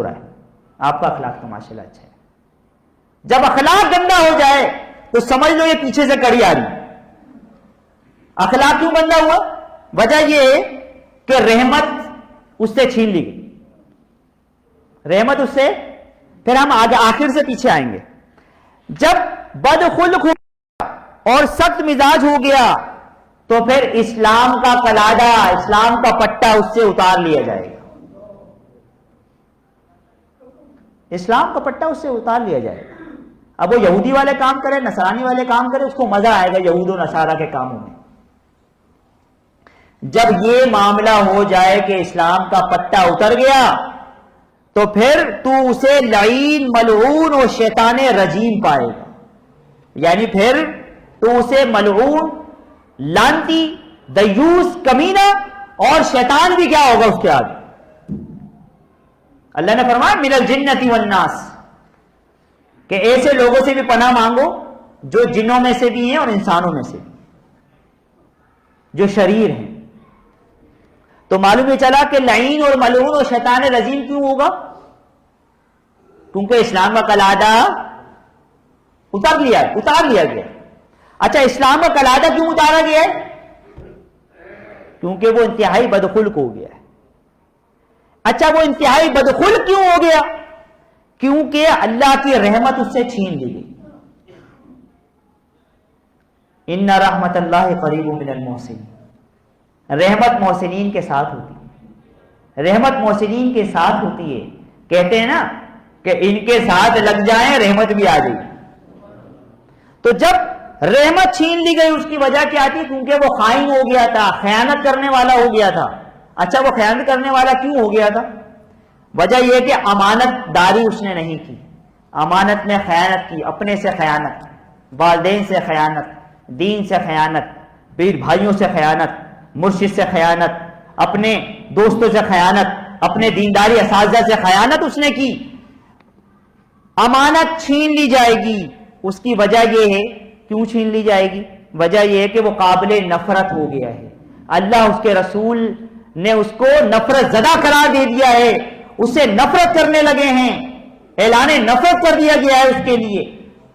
رہا ہے. آپ کا اخلاق تو ماشاءاللہ اچھا ہے. جب اخلاق گندا ہو جائے تو سمجھ لو یہ پیچھے سے کڑی آ رہی. اخلاق کیوں گندا ہوا؟ وجہ یہ ہے کہ رحمت اس سے چھین لی گئی. رحمت اس سے، پھر ہم آگے آخر سے پیچھے آئیں گے. جب بدخلق اور سخت مزاج ہو گیا تو پھر اسلام کا قلادہ، اسلام کا پٹا اس سے اتار لیا جائے گا. اسلام کا پٹا اس سے اتار لیا جائے گا. اب وہ یہودی والے کام کرے، نصرانی والے کام کرے، اس کو مزہ آئے گا یہود و نصارہ کے کاموں میں. جب یہ معاملہ ہو جائے کہ اسلام کا پٹا اتر گیا تو پھر تو اسے لعین، ملعون اور شیطان رجیم پائے گا. یعنی پھر تو اسے ملعون، لعنتی، دیوس، کمینہ اور شیطان بھی کیا ہوگا اس کے آگے. اللہ نے فرمایا من الجنۃ والناس، کہ ایسے لوگوں سے بھی پناہ مانگو جو جنوں میں سے بھی ہیں اور انسانوں میں سے بھی، جو شریر ہیں. تو معلوم یہ چلا کہ لعین اور ملعون اور شیطان رجیم کیوں ہوگا؟ کیونکہ اسلام کا قلادہ اتار لیا گیا. اچھا، اسلام کا قلادہ کیوں اتارا گیا ہے؟ کیونکہ وہ انتہائی بدخلق ہو گیا ہے. اچھا، وہ انتہائی بدخلق کیوں ہو گیا؟ کیونکہ اللہ کی رحمت اس سے چھین لی گئی. ان رحمت اللہ قریب من المحسنین، رحمت محسنین کے ساتھ ہوتی ہے. رحمت محسنین کے ساتھ ہوتی ہے. کہتے ہیں نا کہ ان کے ساتھ لگ جائیں رحمت بھی آ جائے. تو جب رحمت چھین لی گئی اس کی وجہ کیا تھی؟ کیونکہ وہ خائن ہو گیا تھا، خیانت کرنے والا ہو گیا تھا. اچھا، وہ خیانت کرنے والا کیوں ہو گیا تھا؟ وجہ یہ کہ امانت داری اس نے نہیں کی. امانت میں خیانت کی، اپنے سے خیانت، والدین سے خیانت، دین سے خیانت، پیر بھائیوں سے خیانت، مرشد سے خیانت، اپنے دوستوں سے خیانت، اپنے دینداری اساتذہ سے خیانت اس نے کی. امانت چھین لی جائے گی. اس کی وجہ یہ ہے، کیوں چھین لی جائے گی؟ وجہ یہ ہے کہ وہ قابل نفرت ہو گیا ہے. اللہ اس کے رسول نے اس کو نفرت زدہ قرار دے دیا ہے. اسے نفرت کرنے لگے ہیں. اعلان نفرت کر دیا گیا ہے اس کے لیے.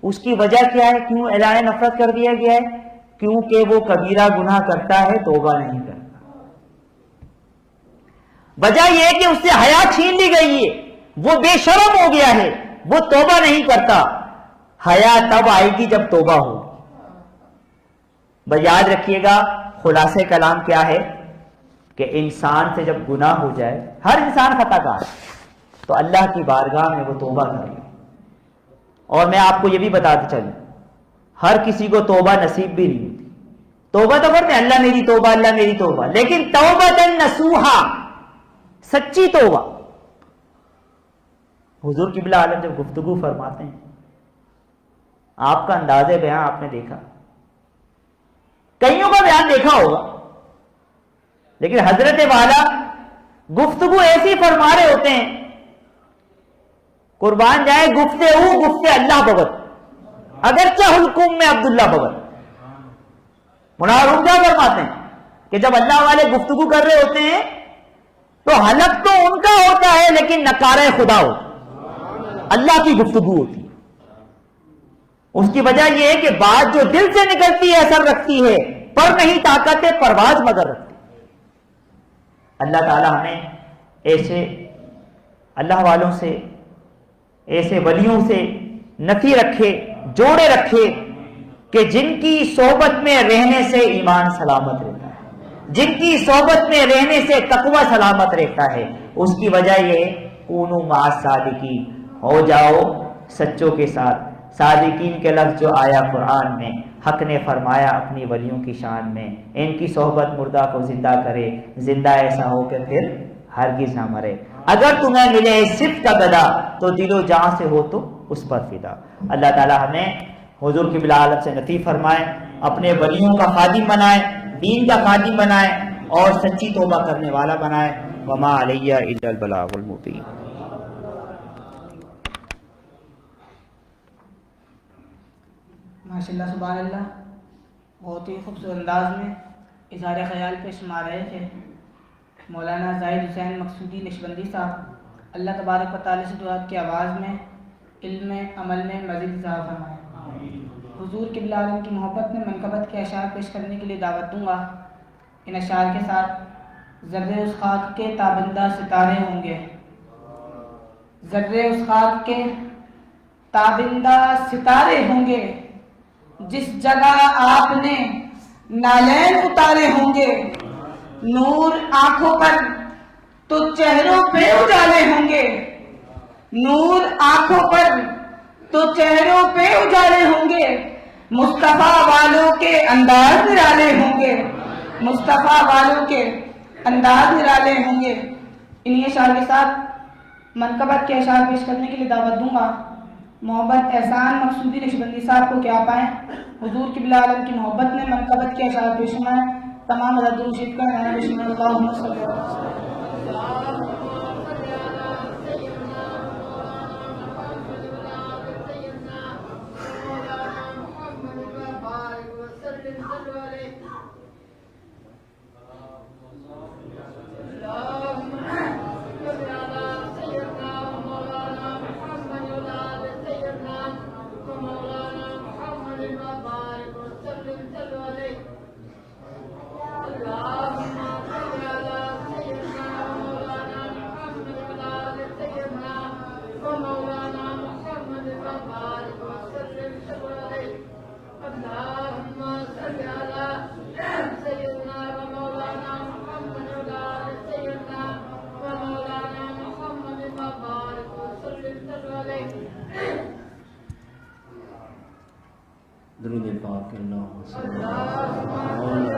اس کی وجہ کیا ہے؟ کیوں اعلان نفرت کر دیا گیا ہے؟ کیونکہ وہ کبیرہ گناہ کرتا ہے، توبہ نہیں کرتا. وجہ یہ ہے کہ اس سے حیا چھین لی گئی ہے. وہ بے شرم ہو گیا ہے، وہ توبہ نہیں کرتا. حیا تب آئے گی جب توبہ ہوگی. بس یاد رکھیے گا، خلاصے کلام کیا ہے کہ انسان سے جب گناہ ہو جائے، ہر انسان خطا کار ہے، تو اللہ کی بارگاہ میں وہ توبہ کر لے. اور میں آپ کو یہ بھی بتاتے چلوں، ہر کسی کو توبہ نصیب بھی نہیں ہوتی. توبہ تو کرتے ہیں، اللہ میری توبہ، اللہ میری توبہ، لیکن توبۃ نصوحا، سچی توبہ. حضور قبلہ عالم جب گفتگو فرماتے ہیں، آپ کا انداز بیان آپ نے دیکھا، کئیوں کا بیان دیکھا ہوگا، لیکن حضرت والا گفتگو ایسی فرما رہے ہوتے ہیں، قربان جائے گفتے اللہ بغت، اگرچہ حلقوم میں عبداللہ بغت. منار کیا فرماتے ہیں کہ جب اللہ والے گفتگو کر رہے ہوتے ہیں تو حلق تو ان کا ہوتا ہے لیکن نکارہ خدا ہوتا، اللہ کی گفتگو ہوتی ہے. اس کی وجہ یہ ہے کہ بات جو دل سے نکلتی ہے اثر رکھتی ہے، پر نہیں طاقت ہے پرواز مگر رکھتی. اللہ تعالی ہمیں ایسے اللہ والوں سے، ایسے ولیوں سے نفی رکھے، جوڑے رکھے کہ جن کی صحبت میں رہنے سے ایمان سلامت رہتا ہے، جن کی صحبت میں رہنے سے تقوی سلامت رہتا ہے. اس کی وجہ یہ کونوا مع الصادقین، ہو جاؤ سچوں کے ساتھ. صادقین کے لفظ جو آیا قرآن میں، حق نے فرمایا اپنی ولیوں کی شان میں، ان کی صحبت مردہ کو زندہ کرے، زندہ ایسا ہو کہ پھر ہرگز نہ مرے. اگر تمہیں ملے صفت کا گدا تو دل و جان سے ہو تو اس پر فدا. اللہ تعالی ہمیں حضور قبلہ عالم سے نصیب فرمائے، اپنے ولیوں کا خادم بنائے، دین کا خادم بنائے اور سچی توبہ کرنے والا بنائے. وما علیہ الا البلاغ المبین. ماشاء اللہ، سبحان اللہ. بہت ہی خوبصورت انداز میں اظہار خیال پیش فرما رہے تھے مولانا زاہد حسین مقصودی نقشبندی صاحب. اللہ تبارک و تعالی سے دعا کی آواز میں، علم میں، عمل میں مزید اضافہ فرمائے۔ حضور قبلہ عالم کی محبت میں منقبت کے اشعار پیش کرنے کے لیے دعوت دوں گا۔ ان اشعار کے ساتھ ذرے اس خاک کے تابندہ ستارے ہوں گے، ذرے اس خاک کے تابندہ ستارے ہوں گے، جس جگہ آپ نے نالین اتارے ہوں گے، نور آنکھوں پر تو چہروں پہ اجالے ہوں گے، نور آنکھوں پر تو چہروں پہ اجالے ہوں گے، مصطفیٰ والوں کے انداز نرالے ہوں گے، مصطفیٰ والوں کے انداز نرالے ہوں گے۔ انہی اشعار کے ساتھ منقبت کے اشعار پیش کرنے کے لیے دعوت دوں گا۔ محبت احسان مقصودی نقشبندی صاحب کو کیا پائیں، حضور قبلہ عالم کی محبت میں منقبت کے اشعار پیش فرمائیں۔ تمام حضرات درود شریف کا نام بسم اللہ اللہم صلی اللہ علیہ وسلم۔ درود پاک اللہ صلی اللہ علیہ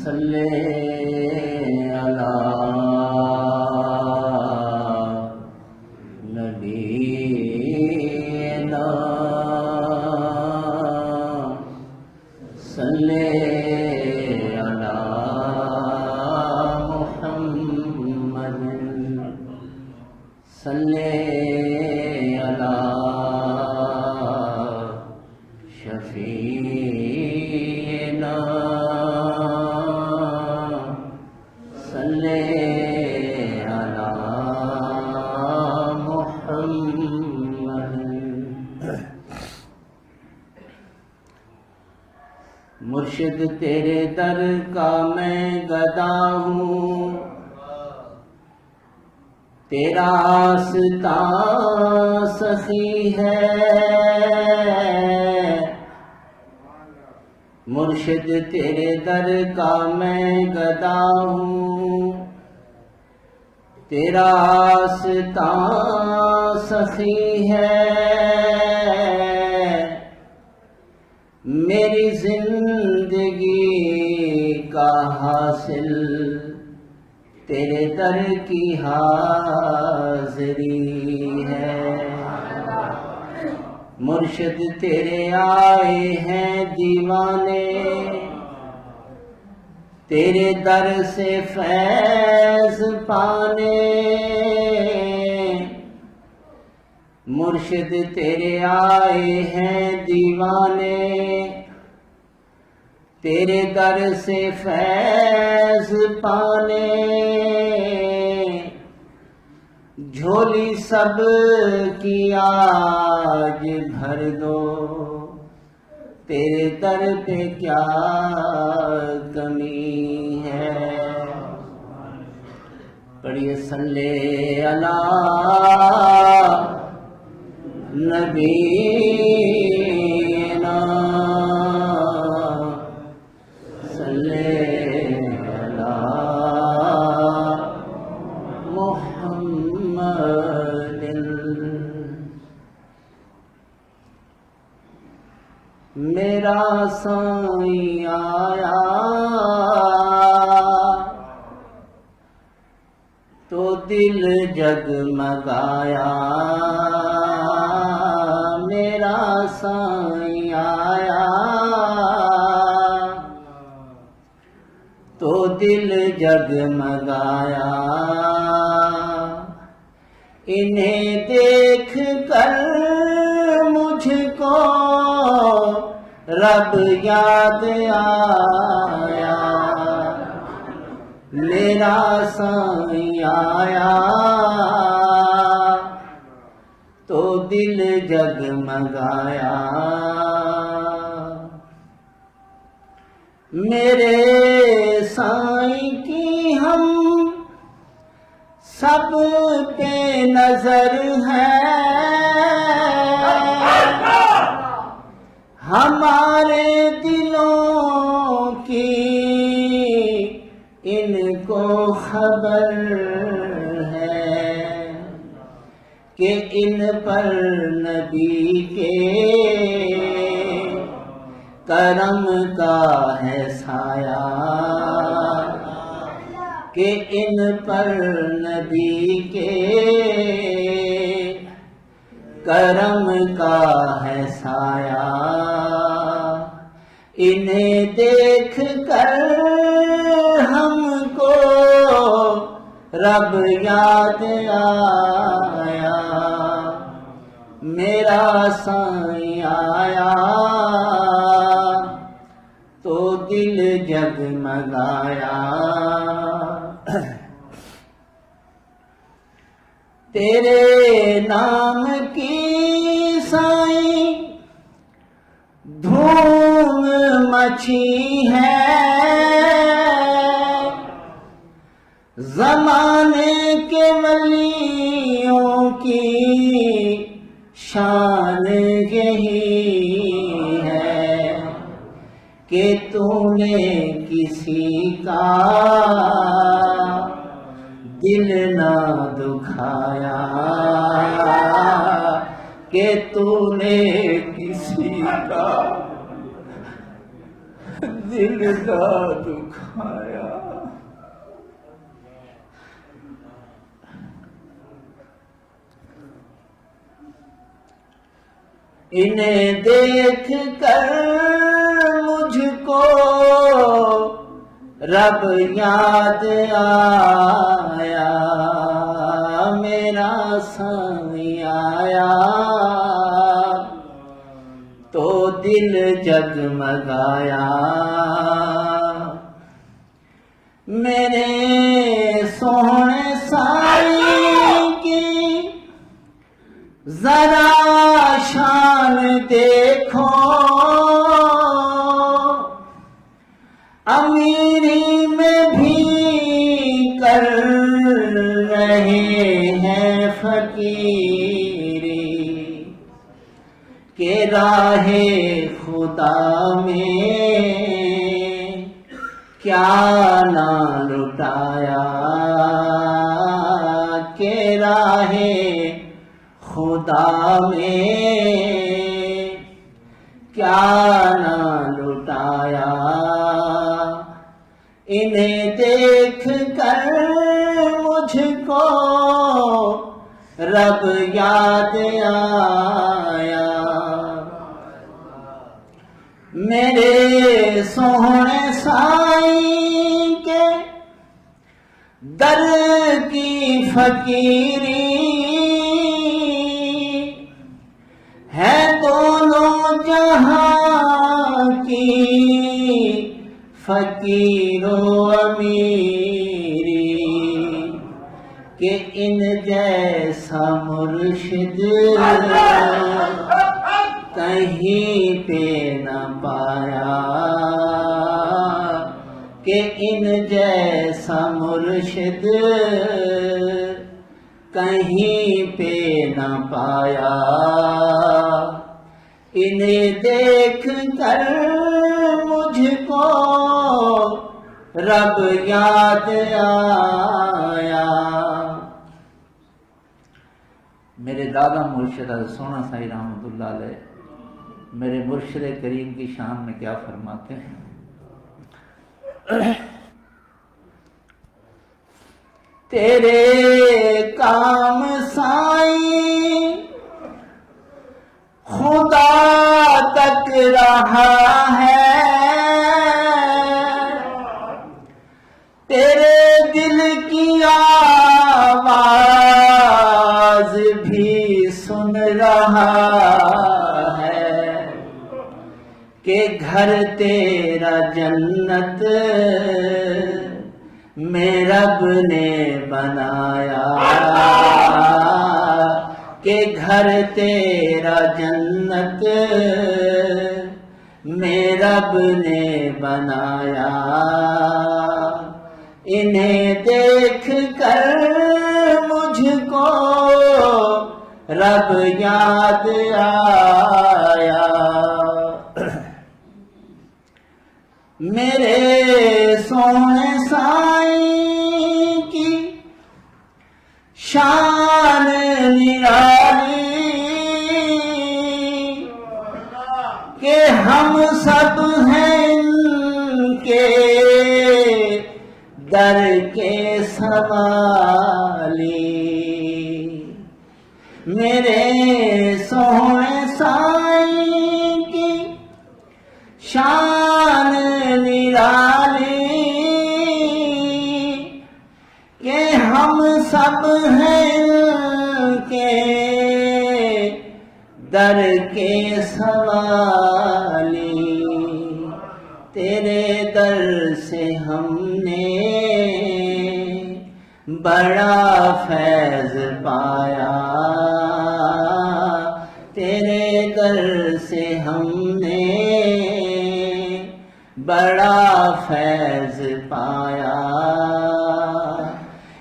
صلی علی نبینا صلی صلی علی شفیعنا صلی علی محمد۔ مرشد تیرے در کا میں گدا ہوں، تیرا آستان سخی ہے، مرشد تیرے در کا میں گدا ہوں، تیرا آستان سخی ہے، میری زندگی کا حاصل تیرے در کی حاضری ہے، مرشد تیرے آئے ہیں دیوانے، تیرے در سے فیض پانے، مرشد تیرے آئے ہیں دیوانے، تیرے در سے فیض پانے، جھولی سب کی آج بھر دو، تیرے در پہ کیا کمی ہے۔ پڑھیے صلی علی نبینا صلی علی محمد۔ میرا سائیں آیا تو دل جگمگایا، میرا سائیں آیا تو دل جگمگایا، انہیں دیکھ کر مجھ کو رب یاد آیا، میرا سائیں آیا تو دل جگمگایا، میرے سائیں کی ہم سب پہ نظر ہے، ہمارے دلوں کی ان کو خبر ہے کہ ان پر نبی کے کرم کا ہے سایہ، کہ ان پر نبی کے کرم کا ہے سایہ، انہیں دیکھ کر ہم کو رب یاد آیا، میرا سائیں آیا تو دل جگمگایا، تیرے نام کی سائیں دھوم مچی ہے، زمانے کے ولیوں کی شان یہی ہے کہ تو نے کسی کا دل نہ دکھایا، کہ تو نے کسی کا دل نہ دکھایا، انہیں دیکھ کر مجھ کو رب یاد آیا، میرا سائیں آیا تو دل جگمگایا، میرے سونے سائیں کی ذرا شان دیکھو، امیری میں بھی کر رہے ہیں فقیری، کہ راہ خدا میں کیا نہ لٹایا، کہ راہ خدا میں کیا نہ لٹایا، انہیں دیکھ کر مجھ کو رب یاد آیا، میرے سونے سائیں کے در کی فقیری ہے دونوں جہاں کی فقیر و امیری، کہ ان جیسا مرشد کہیں پہ نہ پایا، کہ ان جیسا مرشد کہیں پہ نہ پایا، انہیں دیکھ کر مجھ کو رب یاد آیا، میرے دادا مرشد حضرت سونا سائی رحمۃ اللہ علیہ میرے مرشد کریم کی شان میں کیا فرماتے ہیں، تیرے کام سائیں خدا تک رہا ہے، تیرے دل کی آواز بھی سن رہا ہے، کہ گھر تیرا جنت میں رب نے بنایا، کہ گھر تیرا جنت میں رب نے بنایا، انہیں دیکھ کر مجھ کو رب یاد آیا، میرے سونے سائیں کی شان نرالی، کہ ہم سب ہیں ان کے در کے سوالی، میرے سونے سائیں کی شان نرالی، کہ ہم سب ہیں ان کے در کے سوالی، تیرے در سے ہم نے بڑا فیض پایا، تیرے در سے ہم نے بڑا فیض پایا،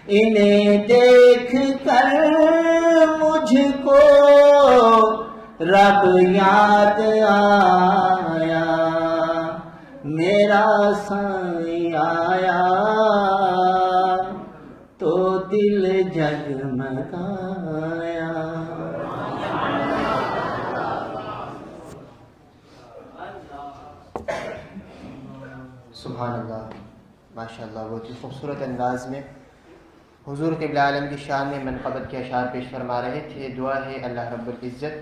انہیں دیکھ کر مجھ کو رب یاد آیا، میرا سائیں آیا تو دل جگمگایا۔ سبحان اللہ، ماشاء اللہ، بہت ہی خوبصورت انداز میں حضور قبلہ عالم کی شان میں منقبت کے اشعار پیش فرما رہے تھے۔ دعا ہے اللہ رب العزت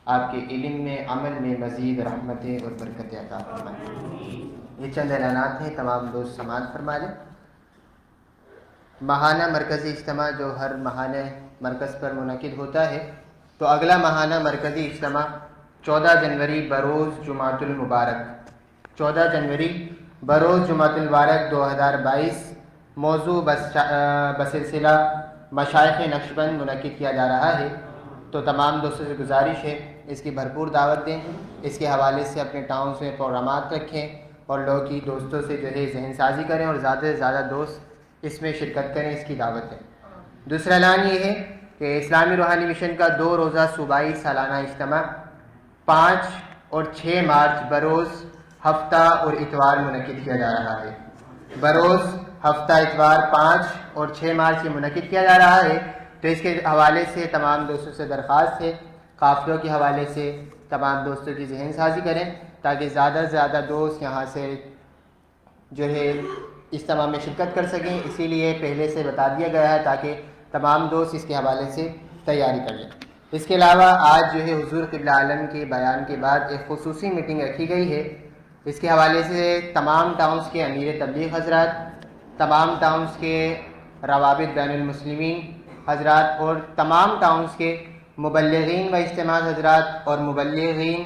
آپ کے علم میں، عمل میں مزید رحمتیں اور برکتیں عطا فرمائیں۔ یہ چند اعلانات ہیں، تمام دوست سماعت فرما لیں۔ ماہانہ مرکزی اجتماع جو ہر ماہانہ مرکز پر منعقد ہوتا ہے، تو اگلا ماہانہ مرکزی اجتماع 14 جنوری بروز جمعۃ المبارک، 14 جنوری بروز جمعۃ المبارک 2022 موضوع بسلسلہ مشائخ نقشبند منعقد کیا جا رہا ہے۔ تو تمام دوستوں سے گزارش ہے اس کی بھرپور دعوت دیں، اس کے حوالے سے اپنے ٹاؤنز میں پروگرامات رکھیں اور لوگوں کی دوستوں سے جو ہے ذہن سازی کریں اور زیادہ سے زیادہ دوست اس میں شرکت کریں، اس کی دعوت ہے۔ دوسرا اعلان یہ ہے کہ اسلامی روحانی مشن کا 2 روزہ صوبائی سالانہ اجتماع 5 اور 6 مارچ بروز ہفتہ اور اتوار منعقد کیا جا رہا ہے۔ بروز ہفتہ اتوار 5 اور 6 مارچ سے منعقد کیا جا رہا ہے۔ تو اس کے حوالے سے تمام دوستوں سے درخواست ہے، قافلوں کے حوالے سے تمام دوستوں کی ذہن سازی کریں تاکہ زیادہ سے زیادہ دوست یہاں سے جو ہے اجتماع میں شرکت کر سکیں، اسی لیے پہلے سے بتا دیا گیا ہے تاکہ تمام دوست اس کے حوالے سے تیاری کر لیں۔ اس کے علاوہ آج جو ہے حضور قبلہ عالم کے بیان کے بعد ایک خصوصی میٹنگ رکھی گئی ہے۔ اس کے حوالے سے تمام ٹاؤنز کے امیر تبلیغ حضرات، تمام ٹاؤنز کے روابط بین المسلمین حضرات اور تمام ٹاؤنز کے مبلغین و اجتماع حضرات اور مبلغین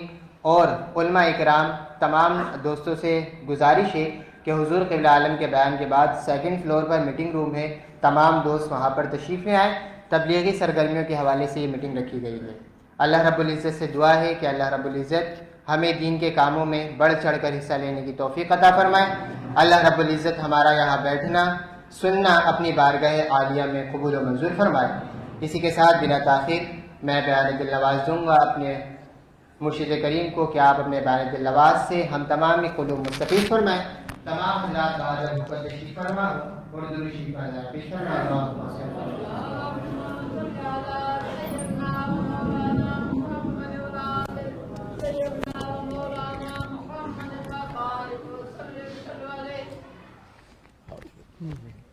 اور علماء اکرام، تمام دوستوں سے گزارش ہے کہ حضور قبلہ عالم کے بیان کے بعد 2nd فلور پر میٹنگ روم ہے، تمام دوست وہاں پر تشریف لے آئیں۔ تبلیغی سرگرمیوں کے حوالے سے یہ میٹنگ رکھی گئی ہے۔ اللہ رب العزت سے دعا ہے کہ اللہ رب العزت ہمیں دین کے کاموں میں بڑھ چڑھ کر حصہ لینے کی توفیق عطا فرمائے۔ اللہ رب العزت ہمارا یہاں بیٹھنا سننا اپنی بارگاہ عالیہ میں قبول و منظور فرمائے۔ اسی کے ساتھ بلا تاخیر میں بیان دل نواز دوں گا اپنے مرشد کریم کو کہ آپ اپنے بیان دل نواز سے ہم تمام قلوب مستفید فرمائیں۔ تمام حضرات بہادر حکومت تشریف فرما اور درود شریف کا پیش فرمائیں۔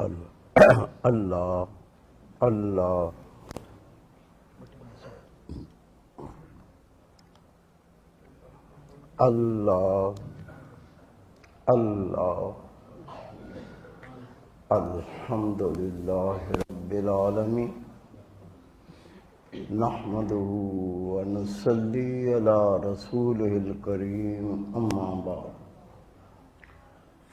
اللہ اللہ اللہ اللہ الحمد للہ رب العالمین نحمده ونصلی علی رسولہ الکریم اما بعد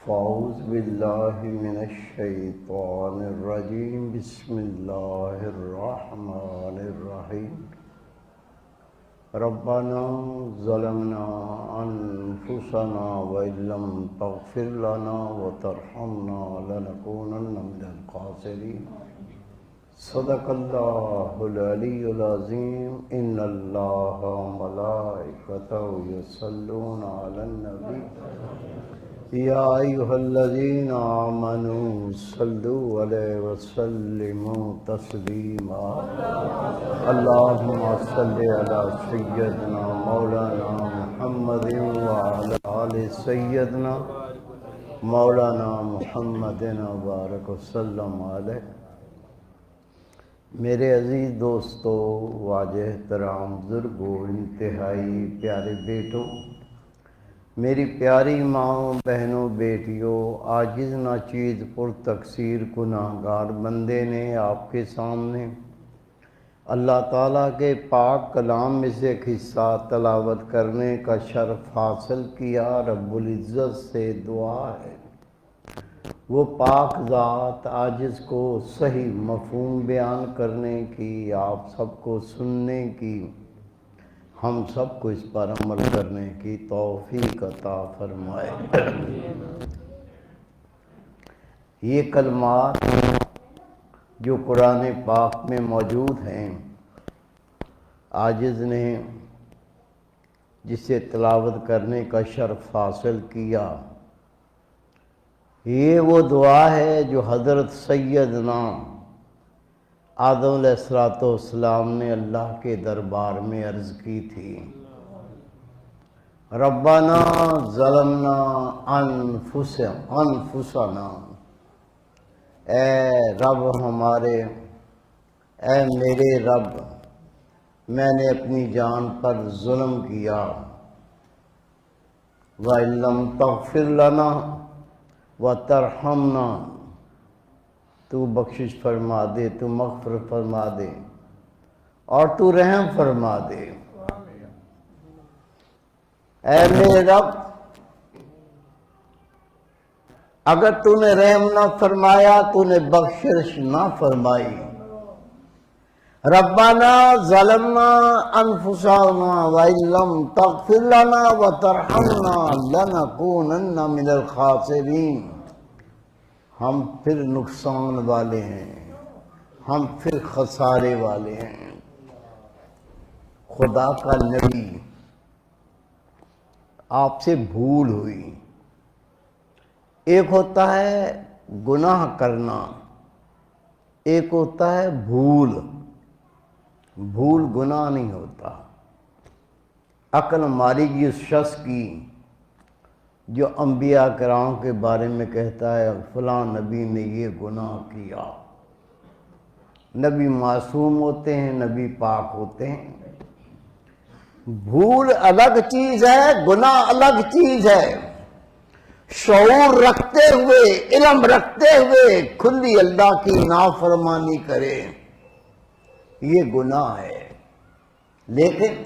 فاعوذ باللہ من الشیطان الرجیم بسم اللہ الرحمن الرحیم ربنا ظلمنا انفسنا وإن لم تغفر لنا وترحمنا لنكونن من الخاسرین صدق اللہ العلی العظیم ان اللہ وملائکتہ یصلون علی النبی یا ایہا الذین آمنوا صلوا علیہ وسلموا تسلیما اللہم صلی علی سیدنا مولانا محمد وعلی آل سیدنا مولانا محمد وبارک وسلم علیہ۔ میرے عزیز دوستو، واجہ احترام بزرگوں، انتہائی پیارے بیٹوں، میری پیاری ماں، بہنوں، بیٹیوں، عاجز ناچیز پر تقصیر گناہگار بندے نے آپ کے سامنے اللہ تعالیٰ کے پاک کلام میں سے ایک حصہ تلاوت کرنے کا شرف حاصل کیا۔ رب العزت سے دعا ہے وہ پاک ذات عاجز کو صحیح مفہوم بیان کرنے کی، آپ سب کو سننے کی، ہم سب کو اس پر عمل کرنے کی توفیق عطا فرمائے۔ یہ کلمات جو قرآن پاک میں موجود ہیں، عاجز نے جسے تلاوت کرنے کا شرف حاصل کیا، یہ وہ دعا ہے جو حضرت سیدنا آدم علیہ السلام نے اللہ کے دربار میں عرض کی تھی۔ ربنا ظلمنا انفسنا، اے رب ہمارے، اے میرے رب، میں نے اپنی جان پر ظلم کیا، وَإِن لَّمْ تَغْفِرْ لَنَا وَتَرْحَمْنَا، تو بخشش فرما دے، تو مغفرت فرما دے اور تو رحم فرما دے۔ اے میرے رب، اگر تو نے رحم نہ فرمایا، تو نے بخشش نہ فرمائی، ربنا ظلمنا انفسنا وَإِن لَّمْ تَغْفِرْ لَنَا وَتَرْحَمْنَا لَنَكُونَنَّ مِنَ الْخَاسِرِينَ، ہم پھر نقصان والے ہیں، ہم پھر خسارے والے ہیں۔ خدا کا نبی، آپ سے بھول ہوئی۔ ایک ہوتا ہے گناہ کرنا، ایک ہوتا ہے بھول۔ بھول گناہ نہیں ہوتا۔ عقل ماری گی اس شخص کی جو انبیاء کرام کے بارے میں کہتا ہے فلاں نبی نے یہ گناہ کیا۔ نبی معصوم ہوتے ہیں، نبی پاک ہوتے ہیں۔ بھول الگ چیز ہے، گناہ الگ چیز ہے۔ شعور رکھتے ہوئے، علم رکھتے ہوئے کھلی اللہ کی نافرمانی کرے، یہ گناہ ہے۔ لیکن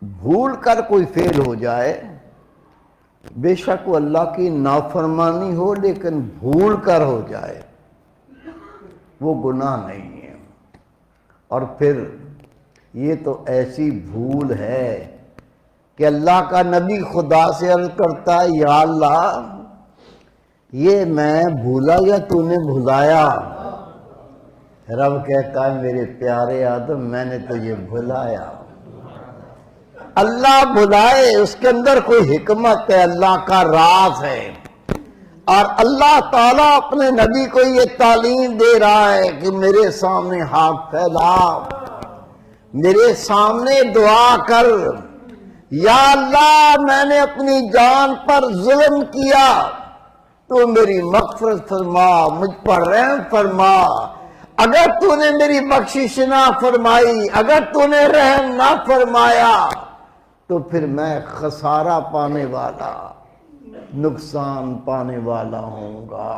بھول کر کوئی فعل ہو جائے، بے شک وہ اللہ کی نافرمانی ہو، لیکن بھول کر ہو جائے، وہ گناہ نہیں ہے۔ اور پھر یہ تو ایسی بھول ہے کہ اللہ کا نبی خدا سے عرض کرتا ہے، یا اللہ یہ میں بھولا یا تو نے بھلایا؟ رب کہتا ہے، میرے پیارے آدم، میں نے تجھے بھلایا۔ اللہ بھلائے، اس کے اندر کوئی حکمت ہے، اللہ کا راز ہے۔ اور اللہ تعالیٰ اپنے نبی کو یہ تعلیم دے رہا ہے کہ میرے سامنے ہاتھ پھیلا، میرے سامنے دعا کر، یا اللہ میں نے اپنی جان پر ظلم کیا، تو میری مغفرت فرما، مجھ پر رحم فرما۔ اگر تو نے میری بخشش نہ فرمائی، اگر تو نے رحم نہ فرمایا تو پھر میں خسارہ پانے والا، نقصان پانے والا ہوں گا۔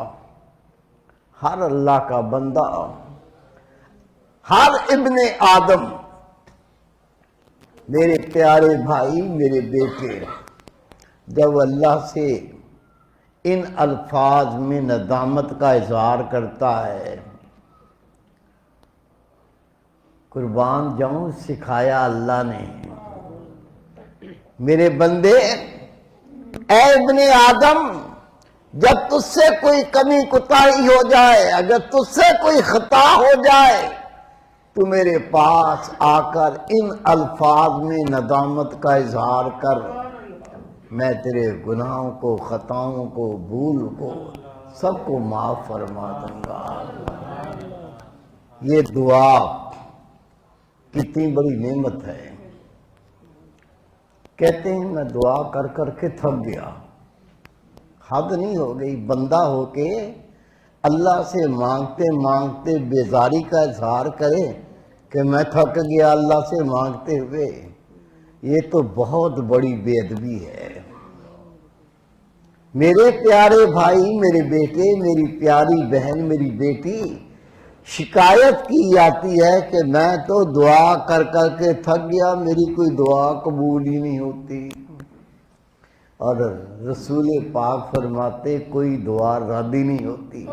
ہر اللہ کا بندہ، ہر ابن آدم، میرے پیارے بھائی، میرے بیٹے، جب اللہ سے ان الفاظ میں ندامت کا اظہار کرتا ہے، قربان جاؤں سکھایا اللہ نے، میرے بندے، اے ابن آدم، جب تجھ سے کوئی کمی کوتاہی ہو جائے، اگر تجھ سے کوئی خطا ہو جائے تو میرے پاس آ کر ان الفاظ میں ندامت کا اظہار کر، میں تیرے گناہوں کو، خطاؤں کو، بھول کو سب کو معاف فرما دوں گا۔ یہ دعا کتنی بڑی نعمت ہے۔ کہتے ہیں میں دعا کر کر کے تھک گیا، حد نہیں ہو گئی، بندہ ہو کے اللہ سے مانگتے مانگتے بیزاری کا اظہار کرے کہ میں تھک گیا اللہ سے مانگتے ہوئے، یہ تو بہت بڑی بے ادبی ہے۔ میرے پیارے بھائی، میرے بیٹے، میری پیاری بہن، میری بیٹی، شکایت کی جاتی ہے کہ میں تو دعا کر کر کے تھک گیا، میری کوئی دعا قبول ہی نہیں ہوتی، اور رسول پاک فرماتے کوئی دعا رد ہی نہیں ہوتی۔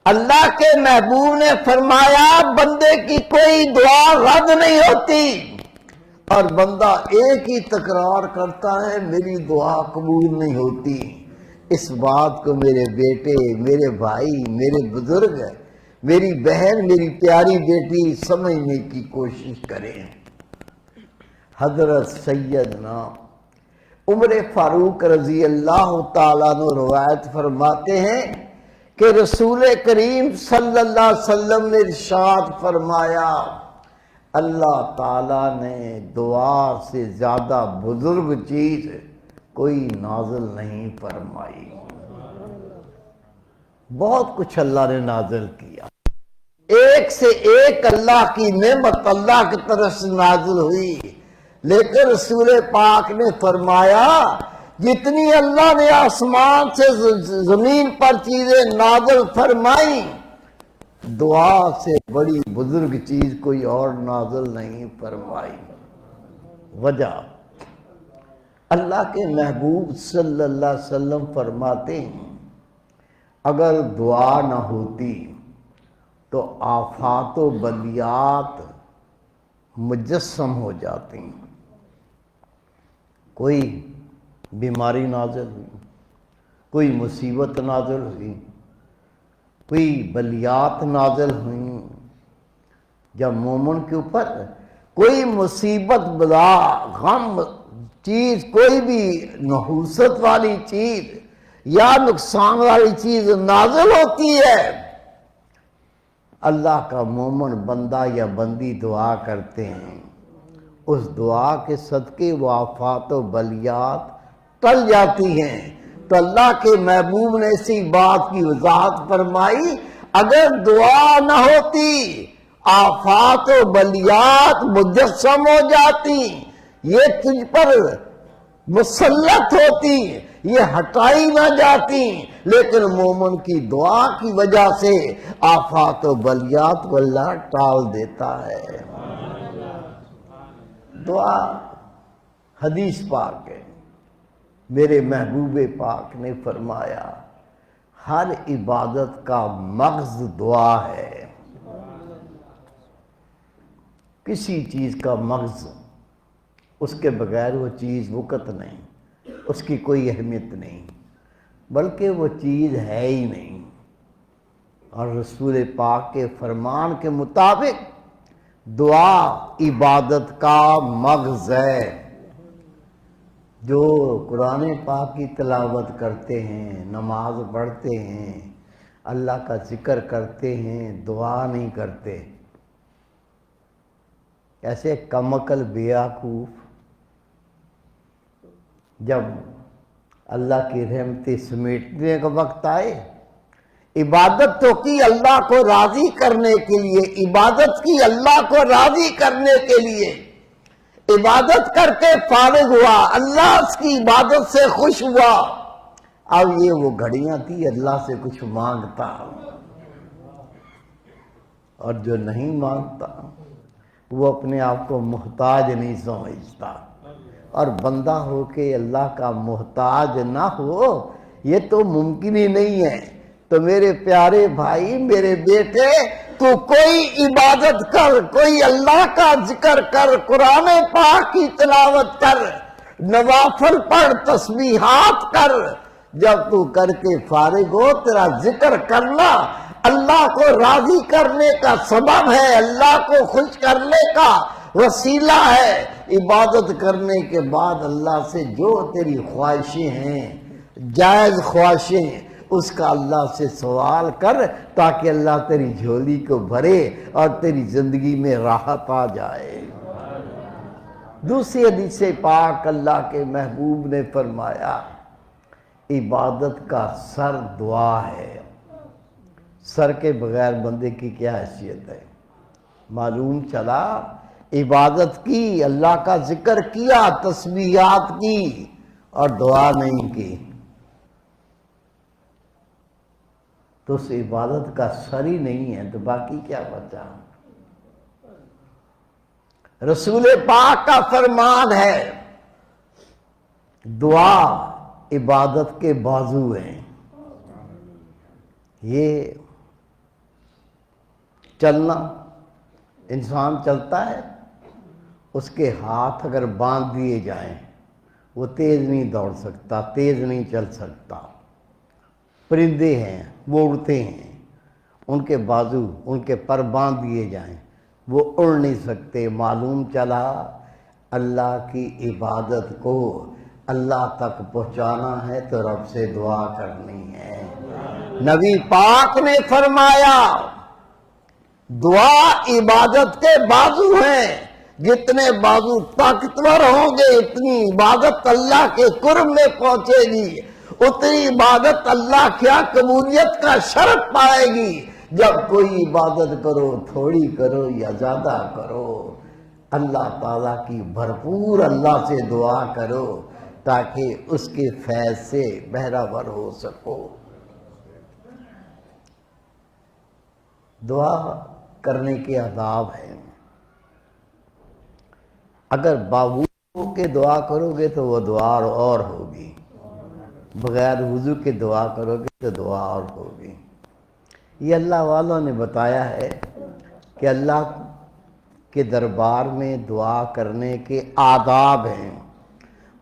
اللہ کے محبوب نے فرمایا بندے کی کوئی دعا رد نہیں ہوتی، اور بندہ ایک ہی تکرار کرتا ہے میری دعا قبول نہیں ہوتی۔ اس بات کو میرے بیٹے، میرے بھائی، میرے بزرگ، میری بہن، میری پیاری بیٹی سمجھنے کی کوشش کریں۔ حضرت سیدنا عمر فاروق رضی اللہ تعالیٰ عنہ روایت فرماتے ہیں کہ رسول کریم صلی اللہ علیہ وسلم نے ارشاد فرمایا، اللہ تعالیٰ نے دعا سے زیادہ بزرگ چیز کوئی نازل نہیں فرمائی۔ بہت کچھ اللہ نے نازل کیا، ایک سے ایک اللہ کی نعمت اللہ کی طرف سے نازل ہوئی، لیکن رسول پاک نے فرمایا جتنی اللہ نے آسمان سے زمین پر چیزیں نازل فرمائی، دعا سے بڑی بزرگ چیز کوئی اور نازل نہیں فرمائی۔ وجہ اللہ کے محبوب صلی اللہ علیہ وسلم فرماتے ہیں اگر دعا نہ ہوتی تو آفات و بلیات مجسم ہو جاتی، کوئی بیماری نازل ہوئی، کوئی مصیبت نازل ہوئی، کوئی بلیات نازل ہوئی، جب مومن کے اوپر کوئی مصیبت، بلا، غم چیز، کوئی بھی نحوست والی چیز یا نقصان والی چیز نازل ہوتی ہے، اللہ کا مومن بندہ یا بندی دعا کرتے ہیں، اس دعا کے صدقے وہ آفات و بلیات ٹل جاتی ہیں۔ تو اللہ کے محبوب نے اسی بات کی وضاحت فرمائی اگر دعا نہ ہوتی آفات و بلیات مجسم ہو جاتی، یہ تجھ پر مسلط ہوتی، یہ ہٹائی نہ جاتی، لیکن مومن کی دعا کی وجہ سے آفات و بلیات کو اللہ ٹال دیتا ہے۔ دعا حدیث پاک ہے، میرے محبوب پاک نے فرمایا ہر عبادت کا مغز دعا ہے۔ کسی چیز کا مغز، اس کے بغیر وہ چیز وقت نہیں، اس کی کوئی اہمیت نہیں، بلکہ وہ چیز ہے ہی نہیں۔ اور رسول پاک کے فرمان کے مطابق دعا عبادت کا مغز ہے۔ جو قرآن پاک کی تلاوت کرتے ہیں، نماز پڑھتے ہیں، اللہ کا ذکر کرتے ہیں، دعا نہیں کرتے، ایسے کم عقل بیوقوف جب اللہ کی رحمتیں سمیٹنے کا وقت آئے. عبادت تو کی اللہ کو راضی کرنے کے لیے، عبادت کی اللہ کو راضی کرنے کے لیے، عبادت کر کے فارغ ہوا، اللہ اس کی عبادت سے خوش ہوا. اب یہ وہ گھڑیاں تھی اللہ سے کچھ مانگتا، اور جو نہیں مانگتا وہ اپنے آپ کو محتاج نہیں سمجھتا. اور بندہ ہو کے اللہ کا محتاج نہ ہو یہ تو ممکن ہی نہیں ہے. تو میرے پیارے بھائی، میرے بیٹے، تو کوئی عبادت کر، کوئی اللہ کا ذکر کر، قرآن پاک کی تلاوت کر، نوافل پڑھ، تسبیحات کر. جب تو کر کے فارغ ہو، تیرا ذکر کرنا اللہ کو راضی کرنے کا سبب ہے، اللہ کو خوش کرنے کا وسیلہ ہے. عبادت کرنے کے بعد اللہ سے جو تیری خواہشیں ہیں، جائز خواہشیں، اس کا اللہ سے سوال کر تاکہ اللہ تیری جھولی کو بھرے اور تیری زندگی میں راحت آ جائے. دوسری حدیث پاک اللہ کے محبوب نے فرمایا عبادت کا سر دعا ہے. سر کے بغیر بندے کی کیا حیثیت ہے؟ معلوم چلا عبادت کی، اللہ کا ذکر کیا، تسبیحات کی اور دعا نہیں کی تو اس عبادت کا سر ہی نہیں ہے، تو باقی کیا بچا؟ رسول پاک کا فرمان ہے دعا عبادت کے بازو ہیں. یہ چلنا، انسان چلتا ہے، اس کے ہاتھ اگر باندھ دیے جائیں وہ تیز نہیں دوڑ سکتا، تیز نہیں چل سکتا. پرندے ہیں وہ اڑتے ہیں، ان کے بازو، ان کے پر باندھ دیے جائیں وہ اڑ نہیں سکتے. معلوم چلا اللہ کی عبادت کو اللہ تک پہنچانا ہے تو رب سے دعا کرنی ہے. نبی پاک نے فرمایا دعا عبادت کے بازو ہیں، جتنے بازو طاقتور ہوں گے اتنی عبادت اللہ کے قرب میں پہنچے گی، اتنی عبادت اللہ کیا قبولیت کا شرط پائے گی. جب کوئی عبادت کرو، تھوڑی کرو یا زیادہ کرو، اللہ تعالیٰ کی بھرپور اللہ سے دعا کرو تاکہ اس کے فیض سے بہرہ ہو سکو. دعا کرنے کے آداب ہیں. اگر باوضو کے دعا کرو گے تو وہ دعا اور ہوگی، بغیر وضو کے دعا کرو گے تو دعا اور ہوگی. یہ اللہ والوں نے بتایا ہے کہ اللہ کے دربار میں دعا کرنے کے آداب ہیں.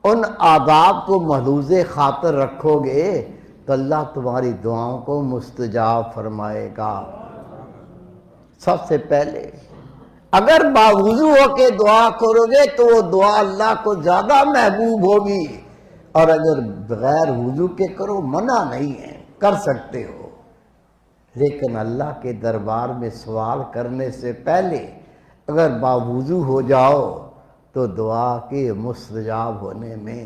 ان آداب کو محفوظ خاطر رکھو گے تو اللہ تمہاری دعاؤں کو مستجاب فرمائے گا. سب سے پہلے اگر باوضو ہو کے دعا کرو گے تو وہ دعا اللہ کو زیادہ محبوب ہوگی، اور اگر بغیر وضو کے کرو منع نہیں ہے، کر سکتے ہو. لیکن اللہ کے دربار میں سوال کرنے سے پہلے اگر باوضو ہو جاؤ تو دعا کے مستجاب ہونے میں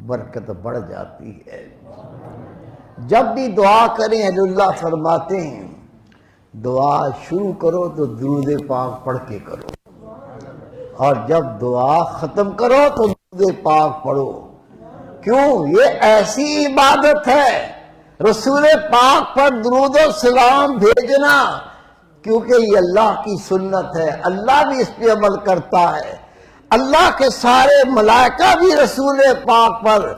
برکت بڑھ جاتی ہے. جب بھی دعا کریں اللہ فرماتے ہیں دعا شروع کرو تو درود پاک پڑھ کے کرو، اور جب دعا ختم کرو تو درود پاک پڑھو. کیوں؟ یہ ایسی عبادت ہے رسول پاک پر درود و سلام بھیجنا، کیونکہ یہ اللہ کی سنت ہے. اللہ بھی اس پہ عمل کرتا ہے. اللہ کے سارے ملائکہ بھی رسول پاک پر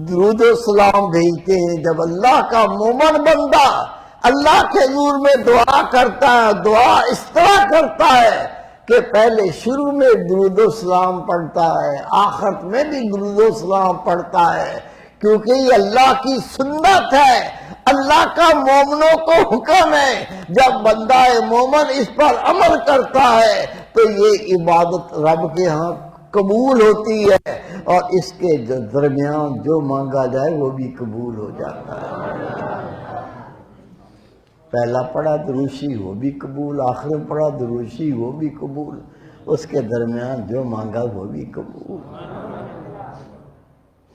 درود و سلام بھیجتے ہیں. جب اللہ کا مومن بندہ اللہ کے حضور میں دعا کرتا ہے، دعا اس طرح کرتا ہے کہ پہلے شروع میں درود و سلام پڑھتا ہے، آخر میں بھی درود و سلام پڑھتا ہے، کیونکہ یہ اللہ کی سنت ہے. اللہ کا مومنوں کو حکم ہے، جب بندہ مومن اس پر عمل کرتا ہے تو یہ عبادت رب کے ہاں قبول ہوتی ہے، اور اس کے درمیان جو مانگا جائے وہ بھی قبول ہو جاتا ہے. پہلا پڑھا دروشی وہ بھی قبول، آخر میں پڑھا دروشی وہ بھی قبول، اس کے درمیان جو مانگا وہ بھی قبول.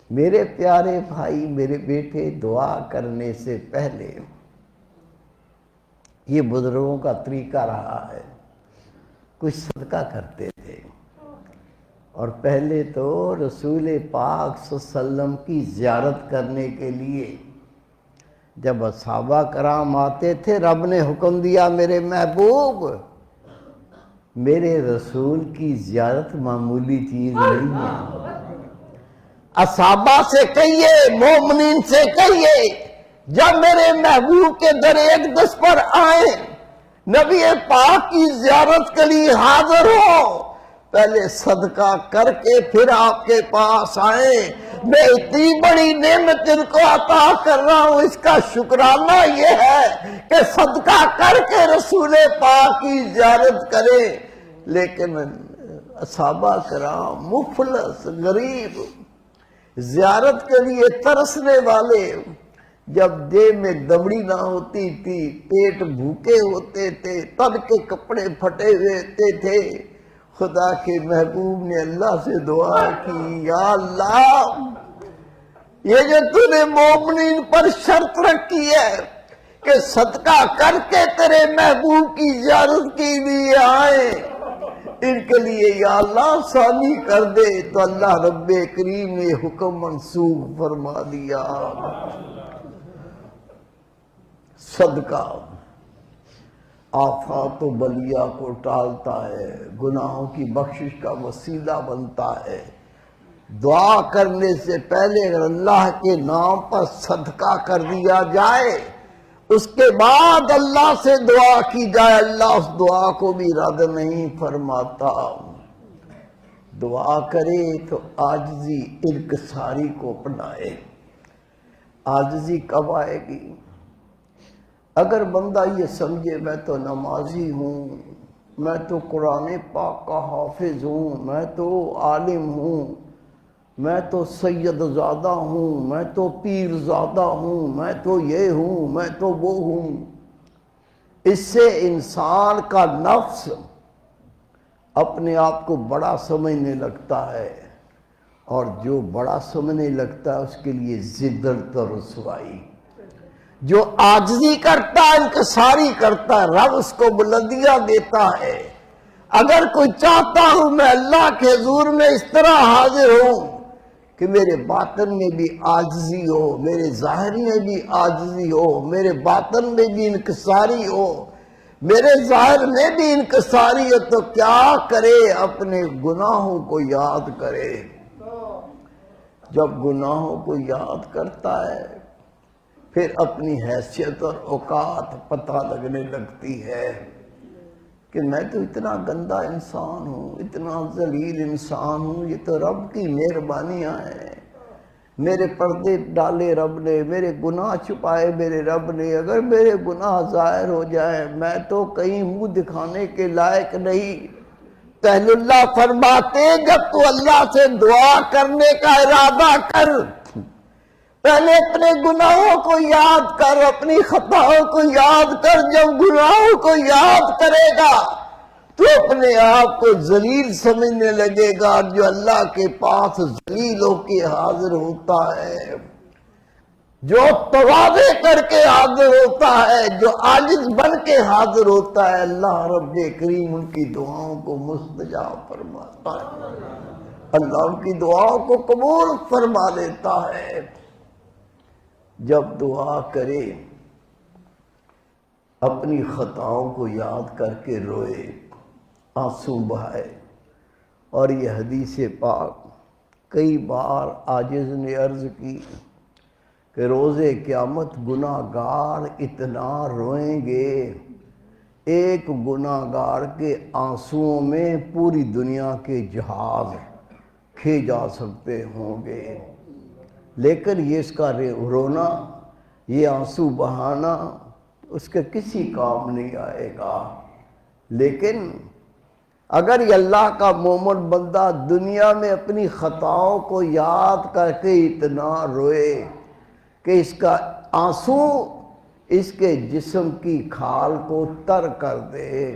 میرے پیارے بھائی، میرے بیٹے، دعا کرنے سے پہلے یہ بزرگوں کا طریقہ رہا ہے، کچھ صدقہ کرتے تھے، اور پہلے تو رسول پاک صلی اللہ علیہ وسلم کی زیارت کرنے کے لیے جب صحابہ کرام آتے تھے، رب نے حکم دیا میرے محبوب، میرے رسول کی زیارت معمولی چیز نہیں ہے، اصحابہ سے کہیے، مومنین سے کہیے، جب میرے محبوب کے در اقدس پر آئیں، نبی پاک کی زیارت کے لیے حاضر ہو، پہلے صدقہ کر کے پھر آپ کے پاس آئیں۔ میں اتنی بڑی نعمت ان کو عطا کر رہا ہوں، اس کا شکرانہ یہ ہے کہ صدقہ کر کے رسول پاک کی زیارت کریں۔ لیکن صحابہ کرام مفلس، غریب، زیارت کے لیے ترسنے والے، جب جیب میں دمڑی نہ ہوتی تھی، پیٹ بھوکے ہوتے تھے، تن کے کپڑے پھٹے ہوئے ہوتے تھے، خدا کے محبوب نے اللہ سے دعا کی، یا اللہ، یہ جو تو نے مومنین پر شرط رکھی ہے کہ صدقہ کر کے تیرے محبوب کی زیارت کے لیے آئیں، ان کے لیے یا اللہ آسانی کر دے۔ تو اللہ رب کریم نے حکم منسوخ فرما دیا۔ صدقہ آفات و بلیا کو ٹالتا ہے، گناہوں کی بخشش کا وسیلہ بنتا ہے۔ دعا کرنے سے پہلے اگر اللہ کے نام پر صدقہ کر دیا جائے، اس کے بعد اللہ سے دعا کی جائے، اللہ اس دعا کو بھی رد نہیں فرماتا۔ دعا کرے تو عاجزی، انکساری کو اپنائے۔ عاجزی کب آئے گی؟ اگر بندہ یہ سمجھے میں تو نمازی ہوں، میں تو قرآن پاک کا حافظ ہوں، میں تو عالم ہوں، میں تو سید زادہ ہوں، میں تو پیر زادہ ہوں، میں تو یہ ہوں، میں تو وہ ہوں، اس سے انسان کا نفس اپنے آپ کو بڑا سمجھنے لگتا ہے، اور جو بڑا سمجھنے لگتا ہے اس کے لیے ذلت اور رسوائی۔ جو عاجزی کرتا ہے، انکساری کرتا ہے، رب اس کو بلندیاں دیتا ہے۔ اگر کوئی چاہتا ہوں میں اللہ کے حضور میں اس طرح حاضر ہوں کہ میرے باطن میں بھی عاجزی ہو، میرے ظاہر میں بھی عاجزی ہو، میرے باطن میں بھی انکساری ہو، میرے ظاہر میں بھی انکساری ہو، تو کیا کرے؟ اپنے گناہوں کو یاد کرے۔ جب گناہوں کو یاد کرتا ہے پھر اپنی حیثیت اور اوقات پتہ لگنے لگتی ہے کہ میں تو اتنا گندا انسان ہوں، اتنا ذلیل انسان ہوں، یہ تو رب کی مہربانیاں ہیں، میرے پردے ڈالے رب نے، میرے گناہ چھپائے میرے رب نے، اگر میرے گناہ ظاہر ہو جائیں میں تو کہیں منہ دکھانے کے لائق نہیں۔ پہل اللہ فرماتے جب تو اللہ سے دعا کرنے کا ارادہ کر، پہلے اپنے گناہوں کو یاد کر، اپنی خطاؤں کو یاد کر۔ جب گناہوں کو یاد کرے گا تو اپنے آپ کو ذلیل سمجھنے لگے گا، جو اللہ کے پاس ذلیل ہو کے حاضر ہوتا ہے، جو تواضع کر کے حاضر ہوتا ہے، جو عاجز بن کے حاضر ہوتا ہے، اللہ رب کریم ان کی دعاؤں کو مستجاب فرماتا ہے، اللہ ان کی دعاؤں کو قبول فرما لیتا ہے۔ جب دعا کرے اپنی خطاؤں کو یاد کر کے روئے، آنسو بہائے، اور یہ حدیث پاک کئی بار عاجز نے عرض کی کہ روز قیامت گناہ گار اتنا روئیں گے، ایک گناہ گار کے آنسوؤں میں پوری دنیا کے جہاز کھے جا سکتے ہوں گے، لیکن یہ اس کا رونا، یہ آنسو بہانا اس کے کسی کام نہیں آئے گا۔ لیکن اگر یہ اللہ کا مومن بندہ دنیا میں اپنی خطاؤں کو یاد کر کے اتنا روئے کہ اس کا آنسو اس کے جسم کی کھال کو تر کر دے،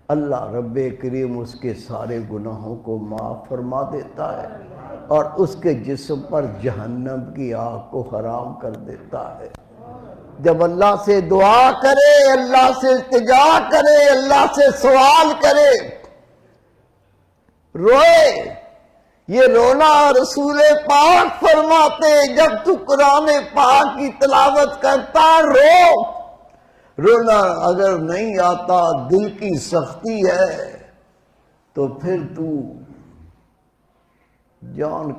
اللہ رب کریم اس کے سارے گناہوں کو معاف فرما دیتا ہے اور اس کے جسم پر جہنم کی آگ کو حرام کر دیتا ہے۔ جب اللہ سے دعا کرے، اللہ سے التجا کرے، اللہ سے سوال کرے، روئے، یہ رونا رسول پاک فرماتے جب تو قرآن پاک کی تلاوت کرتا رو۔ رونا اگر نہیں آتا، دل کی سختی ہے، تو پھر تو جان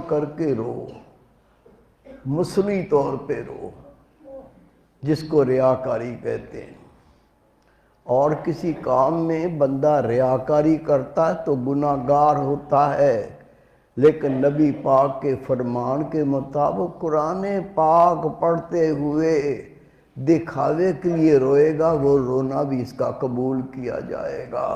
کر کے رو، مصنوعی طور پہ رو، جس کو ریاکاری کہتے ہیں۔ اور کسی کام میں بندہ ریاکاری کرتا ہے تو گناہگار ہوتا ہے، لیکن نبی پاک کے فرمان کے مطابق قرآن پاک پڑھتے ہوئے دکھاوے کے لیے روئے گا، وہ رونا بھی اس کا قبول کیا جائے گا۔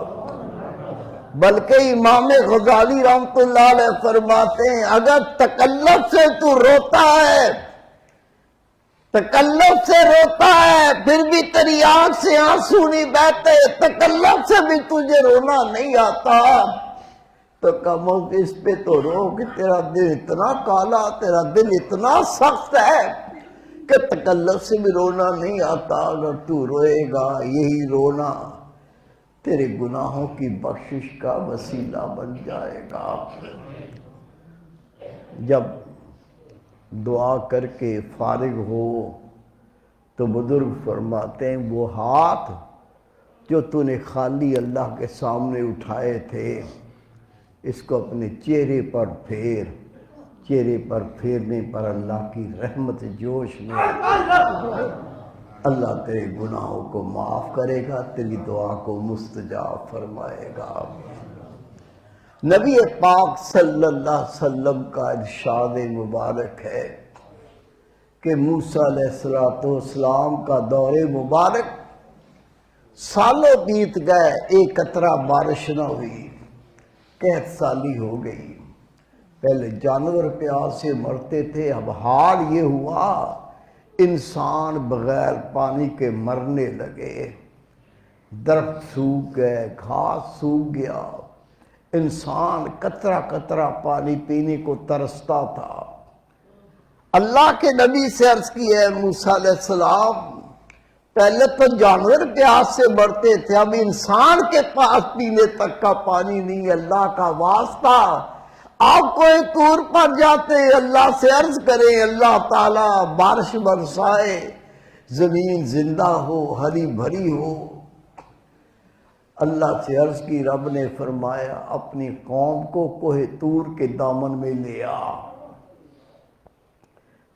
بلکہ امام غزالی رحمۃ اللہ علیہ فرماتے ہیں اگر تکلف سے تو روتا ہے، تکلف سے روتا ہے، پھر بھی تیری آنکھ سے آنسو نہیں بہتے، تکلف سے بھی تجھے رونا نہیں آتا، تو کم از کم اس پہ تو رو کہ تیرا دل اتنا کالا، تیرا دل اتنا سخت ہے کہ تکلف سے بھی رونا نہیں آتا۔ اگر تو روئے گا، یہی رونا تیرے گناہوں کی بخشش کا وسیلہ بن جائے گا۔ جب دعا کر کے فارغ ہو تو بزرگ فرماتے ہیں وہ ہاتھ جو تو نے خالی اللہ کے سامنے اٹھائے تھے، اس کو اپنے چہرے پر پھیر، چہرے پر پھیرنے پر اللہ کی رحمت جوش میں اللہ تیرے گناہوں کو معاف کرے گا، تیری دعا کو مستجاب فرمائے گا۔ نبی پاک صلی اللہ علیہ وسلم کا ارشاد مبارک ہے کہ موسیٰ علیہ السلام کا دور مبارک سالوں بیت گئے، ایک قطرہ بارش نہ ہوئی، قحط سالی ہو گئی۔ پہلے جانور پیاس سے مرتے تھے، اب حال یہ ہوا انسان بغیر پانی کے مرنے لگے، درخت سوکھ گئے، گھاس سوکھ گیا، انسان قطرہ قطرہ پانی پینے کو ترستا تھا۔ اللہ کے نبی سے عرض کی ہے موسیٰ علیہ السلام پہلے تو جانور پیاس سے مرتے تھے، اب انسان کے پاس پینے تک کا پانی نہیں، اللہ کا واسطہ آپ کوئی طور پر جاتے اللہ سے عرض کریں اللہ تعالیٰ بارش برسائے، زمین زندہ ہو، ہری بھری ہو۔ اللہ سے عرض کی، رب نے فرمایا اپنی قوم کو کوہ طور کے دامن میں لے آ،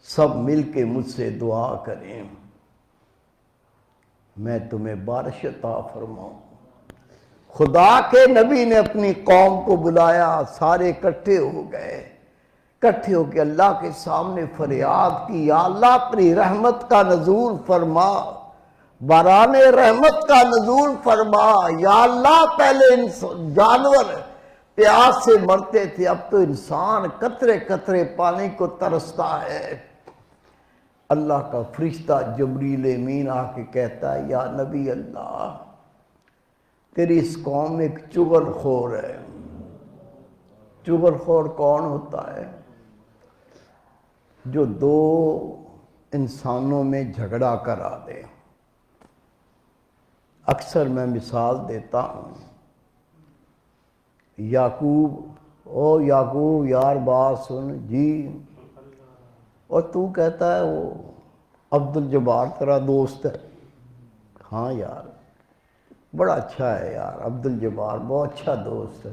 سب مل کے مجھ سے دعا کریں، میں تمہیں بارش عطا فرماؤں۔ خدا کے نبی نے اپنی قوم کو بلایا، سارے اکٹھے ہو گئے، اکٹھے ہو کے اللہ کے سامنے فریاد کی، یا اللہ اپنی رحمت کا نزول فرما، باران رحمت کا نزول فرما۔ یا اللہ پہلے جانور پیاس سے مرتے تھے، اب تو انسان قطرے قطرے پانی کو ترستا ہے۔ اللہ کا فرشتہ جبریل امین آ کے کہتا ہے یا نبی اللہ تیری اس قوم میں ایک چغل خور ہے۔ چغل خور کون ہوتا ہے؟ جو دو انسانوں میں جھگڑا کرا دے۔ اکثر میں مثال دیتا ہوں، یعقوب یار بات سن جی، اور تو کہتا ہے وہ عبدالجبار تیرا دوست ہے، ہاں یار بڑا اچھا ہے یار، عبدالجبار بہت اچھا دوست ہے،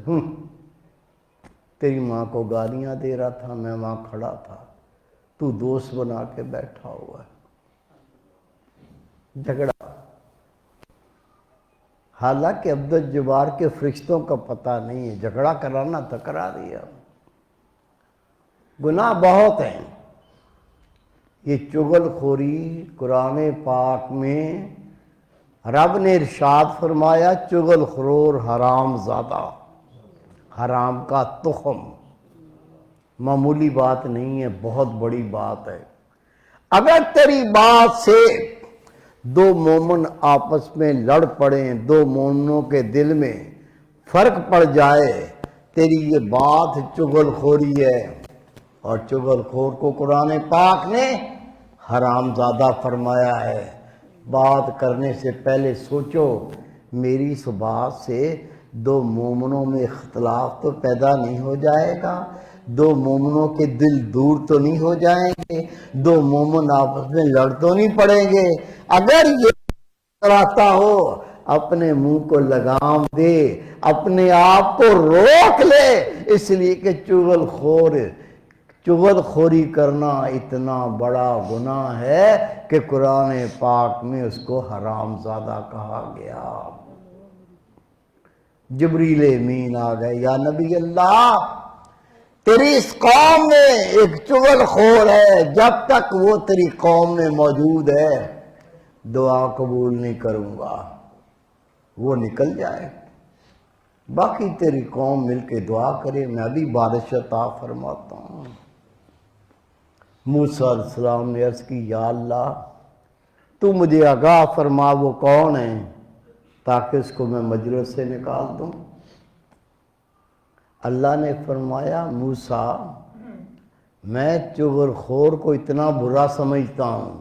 تیری ماں کو گالیاں دے رہا تھا، میں وہاں کھڑا تھا، تو دوست بنا کے بیٹھا ہوا ہے۔ جھگڑا، حالانکہ عبدالجبار کے فرشتوں کا پتہ نہیں ہے، جھگڑا کرانا تھا کرا دیا۔ گناہ بہت ہیں۔ یہ چغل خوری قرآن پاک میں رب نے ارشاد فرمایا چغل خور حرام زادہ، حرام کا تخم، معمولی بات نہیں ہے، بہت بڑی بات ہے۔ اگر تیری بات سے دو مومن آپس میں لڑ پڑیں، دو مومنوں کے دل میں فرق پڑ جائے، تیری یہ بات چغل خوری ہے۔ اور چغل خور کو قرآن پاک نے حرام زادہ فرمایا ہے۔ بات کرنے سے پہلے سوچو میری اس بات سے دو مومنوں میں اختلاف تو پیدا نہیں ہو جائے گا، دو مومنوں کے دل دور تو نہیں ہو جائیں گے، دو مومن آپس میں لڑ تو نہیں پڑیں گے۔ اگر یہ کراتا ہو اپنے منہ کو لگام دے، اپنے آپ کو روک لے، اس لیے کہ چغل خوری کرنا اتنا بڑا گناہ ہے کہ قرآن پاک میں اس کو حرام زادہ کہا گیا۔ جبریل امین آ گئے، یا نبی اللہ تیری اس قوم میں ایک چغل خور ہے، جب تک وہ تیری قوم میں موجود ہے دعا قبول نہیں کروں گا۔ وہ نکل جائے، باقی تیری قوم مل کے دعا کرے، میں بھی بارش عطا فرماتا ہوں۔ موسیٰ علیہ السلام نے عرض کی، یا اللہ تو مجھے آگاہ فرما وہ کون ہے تاکہ اس کو میں مجلس سے نکال دوں۔ اللہ نے فرمایا، موسیٰ میں چغل خور کو اتنا برا سمجھتا ہوں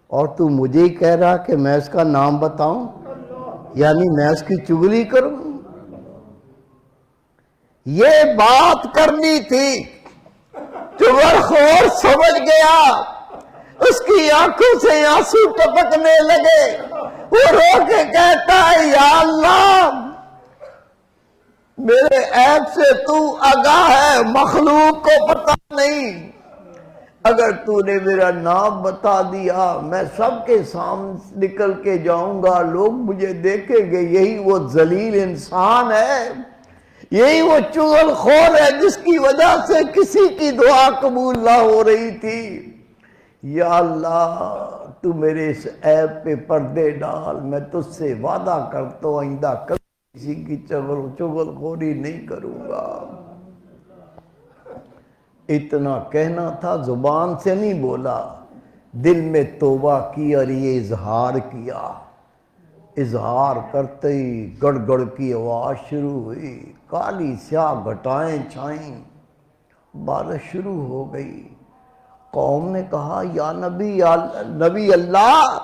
اور تو مجھے ہی کہہ رہا کہ میں اس کا نام بتاؤں، یعنی میں اس کی چغلی کروں۔ یہ بات کرنی تھی، چغل خور سمجھ گیا، اس کی آنکھوں سے آنسو ٹپکنے لگے، وہ رو کے کہتا ہے، یا اللہ میرے عیب سے تو آگاہ ہے، مخلوق کو پتہ نہیں، اگر تو نے میرا نام بتا دیا میں سب کے سامنے نکل کے جاؤں گا، لوگ مجھے دیکھیں گے یہی وہ ذلیل انسان ہے، یہی وہ چغل خور ہے جس کی وجہ سے کسی کی دعا قبول نہ ہو رہی تھی۔ یا اللہ تو میرے اس عیب پہ پردے ڈال، میں تجھ سے وعدہ کرتا ہوں آئندہ کبھی کسی کی چغل خوری نہیں کروں گا۔ اتنا کہنا تھا، زبان سے نہیں بولا، دل میں توبہ کی اور یہ اظہار کیا۔ اظہار کرتے ہی گڑ گڑ کی آواز شروع ہوئی، کالی سیاہ گھٹائیں چھائیں، بارش شروع ہو گئی۔ قوم نے کہا، یا نبی اللہ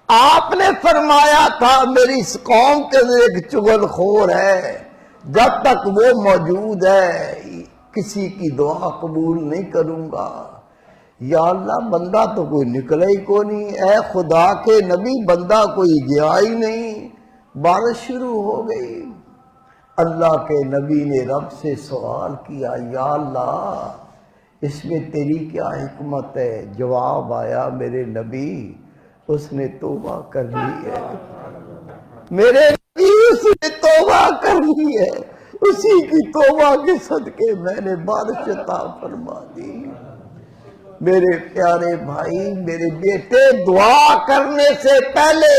آپ نے فرمایا تھا میری اس قوم کے لیے ایک چغل خور ہے، جب تک وہ موجود ہے کسی کی دعا قبول نہیں کروں گا۔ یا اللہ بندہ تو کوئی نکلا ہی کو نہیں، اے خدا کے نبی بندہ کوئی گیا ہی نہیں۔ بارش شروع ہو گئی، اللہ کے نبی نے رب سے سوال کیا، یا اللہ اس میں تیری کیا حکمت ہے؟ جواب آیا، میرے نبی اس نے توبہ کر لی ہے، میرے نبی اس نے توبہ کر لی ہے، اسی کی توبہ کے صدقے میں نے بارش عطا فرما دی۔ میرے پیارے بھائی، میرے بیٹے، دعا کرنے سے پہلے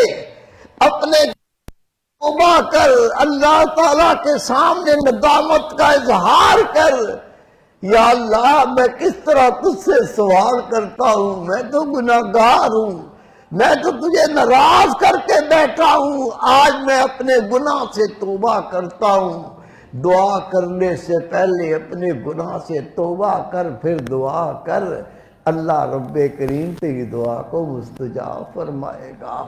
اپنے توبہ کر، اللہ تعالیٰ کے سامنے ندامت کا اظہار کر، یا اللہ میں کس طرح تجھ سے سوال کرتا ہوں، میں تو گناہگار ہوں، میں تو تجھے ناراض کر کے بیٹھا ہوں، آج میں اپنے گناہ سے توبہ کرتا ہوں۔ دعا کرنے سے پہلے اپنے گناہ سے توبہ کر، پھر دعا کر، اللہ رب کریم تیری دعا کو مستجاب فرمائے گا۔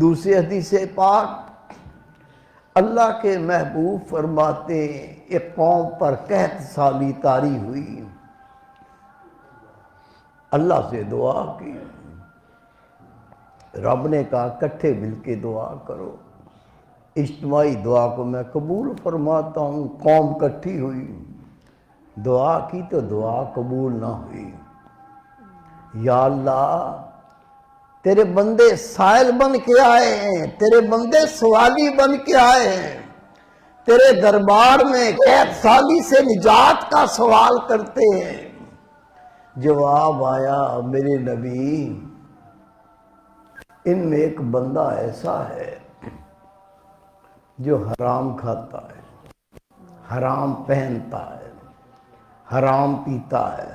دوسری حدیث پاک اللہ کے محبوب فرماتے ہیں، ایک قوم پر قحط سالی طاری ہوئی، اللہ سے دعا کی، رب نے کہا کٹھے مل کے دعا کرو، اجتماعی دعا کو میں قبول فرماتا ہوں۔ قوم کٹھی ہوئی، دعا کی تو دعا قبول نہ ہوئی۔ یا اللہ تیرے بندے سائل بن کے آئے ہیں، تیرے بندے سوالی بن کے آئے ہیں، تیرے دربار میں قحط سالی سے نجات کا سوال کرتے ہیں۔ جواب آیا، میرے نبی ان میں ایک بندہ ایسا ہے جو حرام کھاتا ہے، حرام پہنتا ہے، حرام پیتا ہے،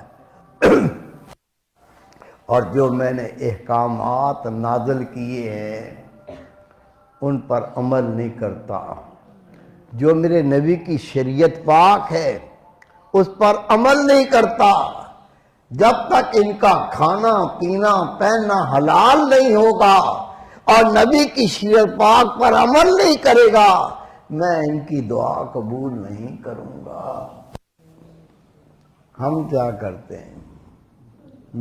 اور جو میں نے احکامات نازل کیے ہیں ان پر عمل نہیں کرتا، جو میرے نبی کی شریعت پاک ہے اس پر عمل نہیں کرتا، جب تک ان کا کھانا پینا پہننا حلال نہیں ہوگا اور نبی کی شریعت پاک پر عمل نہیں کرے گا، میں ان کی دعا قبول نہیں کروں گا۔ ہم کیا کرتے ہیں؟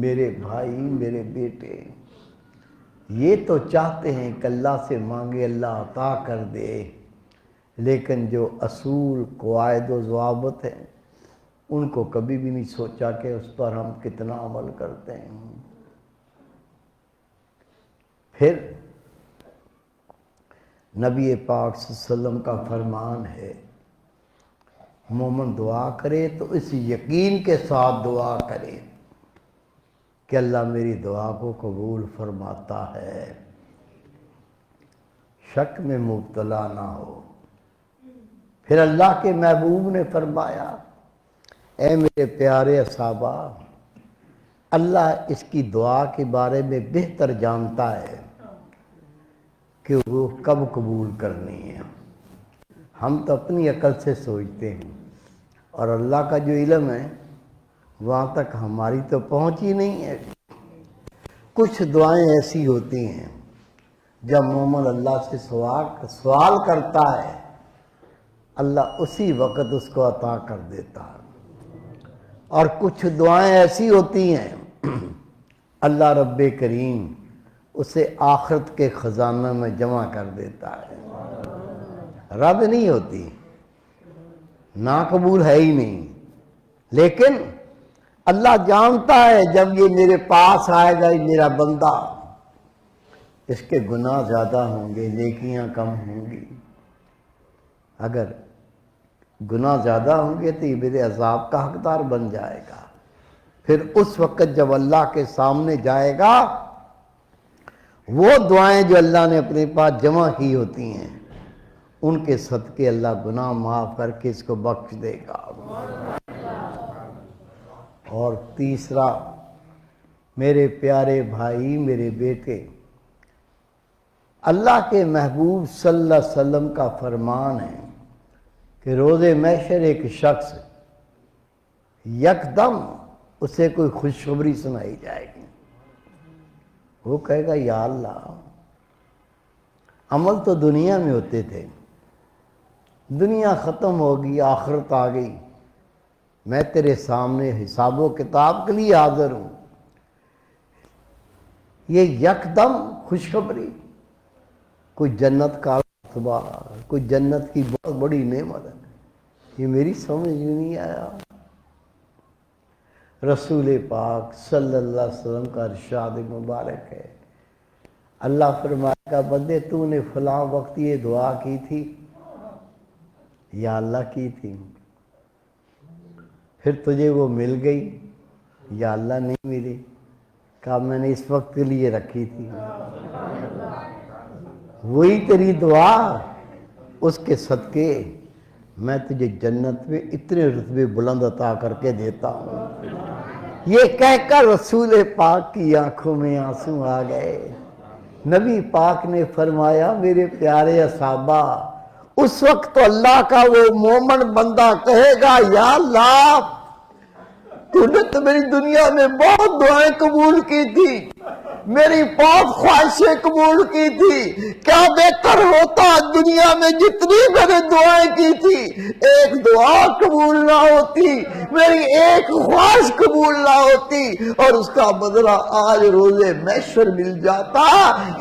میرے بھائی، میرے بیٹے، یہ تو چاہتے ہیں کہ اللہ سے مانگے اللہ عطا کر دے، لیکن جو اصول قواعد و ضوابط ہیں ان کو کبھی بھی نہیں سوچا کہ اس پر ہم کتنا عمل کرتے ہیں۔ پھر نبی پاک صلی اللہ علیہ وسلم کا فرمان ہے مومن دعا کرے تو اس یقین کے ساتھ دعا کرے کہ اللہ میری دعا کو قبول فرماتا ہے، شک میں مبتلا نہ ہو۔ پھر اللہ کے محبوب نے فرمایا اے میرے پیارے صحابہ، اللہ اس کی دعا کے بارے میں بہتر جانتا ہے کہ وہ کب قبول کرنی ہے۔ ہم تو اپنی عقل سے سوچتے ہیں اور اللہ کا جو علم ہے وہاں تک ہماری تو پہنچ ہی نہیں ہے۔ کچھ دعائیں ایسی ہوتی ہیں جب مومن اللہ سے سوال کرتا ہے اللہ اسی وقت اس کو عطا کر دیتا ہے، اور کچھ دعائیں ایسی ہوتی ہیں اللہ رب کریم اسے آخرت کے خزانہ میں جمع کر دیتا ہے، رد نہیں ہوتی، ناقبول ہے ہی نہیں، لیکن اللہ جانتا ہے جب یہ میرے پاس آئے گا یہ میرا بندہ، اس کے گناہ زیادہ ہوں گے نیکیاں کم ہوں گی، اگر گناہ زیادہ ہوں گے تو یہ میرے عذاب کا حقدار بن جائے گا۔ پھر اس وقت جب اللہ کے سامنے جائے گا وہ دعائیں جو اللہ نے اپنے پاس جمع کی ہوتی ہیں ان کے صدقے اللہ گناہ معاف کر کے اس کو بخش دے گا۔ اور تیسرا، میرے پیارے بھائی، میرے بیٹے، اللہ کے محبوب صلی اللہ علیہ وسلم کا فرمان ہے کہ روز محشر ایک شخص یکدم اسے کوئی خوشخبری سنائی جائے گی، وہ کہے گا یا اللہ عمل تو دنیا میں ہوتے تھے، دنیا ختم ہوگی، آخرت آ گئی، میں تیرے سامنے حساب و کتاب کے لیے حاضر ہوں، یہ یکدم خوشخبری، کوئی جنت کا رتبہ، کوئی جنت کی بہت بڑی نعمت ہے، یہ میری سمجھ نہیں آیا۔ رسول پاک صلی اللہ علیہ وسلم کا ارشاد مبارک ہے، اللہ فرمائے گا بندے تو نے فلاں وقت یہ دعا کی تھی، یا اللہ کی تھی، پھر تجھے وہ مل گئی، یا اللہ نہیں ملی، کہا میں نے اس وقت کے لیے رکھی تھی، وہی تیری دعا، اس کے صدقے میں تجھے جنت میں اتنے رتبے بلند عطا کر کے دیتا ہوں۔ یہ کہہ کر رسول پاک کی آنکھوں میں آنسو آ گئے۔ نبی پاک نے فرمایا میرے پیارے صحابہ، اس وقت تو اللہ کا وہ مومن بندہ کہے گا یا اللہ تو نے تو میری دنیا میں بہت دعائیں قبول کی تھی، میری بہت خواہشیں قبول کی تھی، کیا بہتر ہوتا دنیا میں جتنی میں نے دعائیں کی تھی ایک دعا قبول نہ ہوتی، میری ایک خواہش قبول نہ ہوتی اور اس کا بدلہ آج روز محشر مل جاتا۔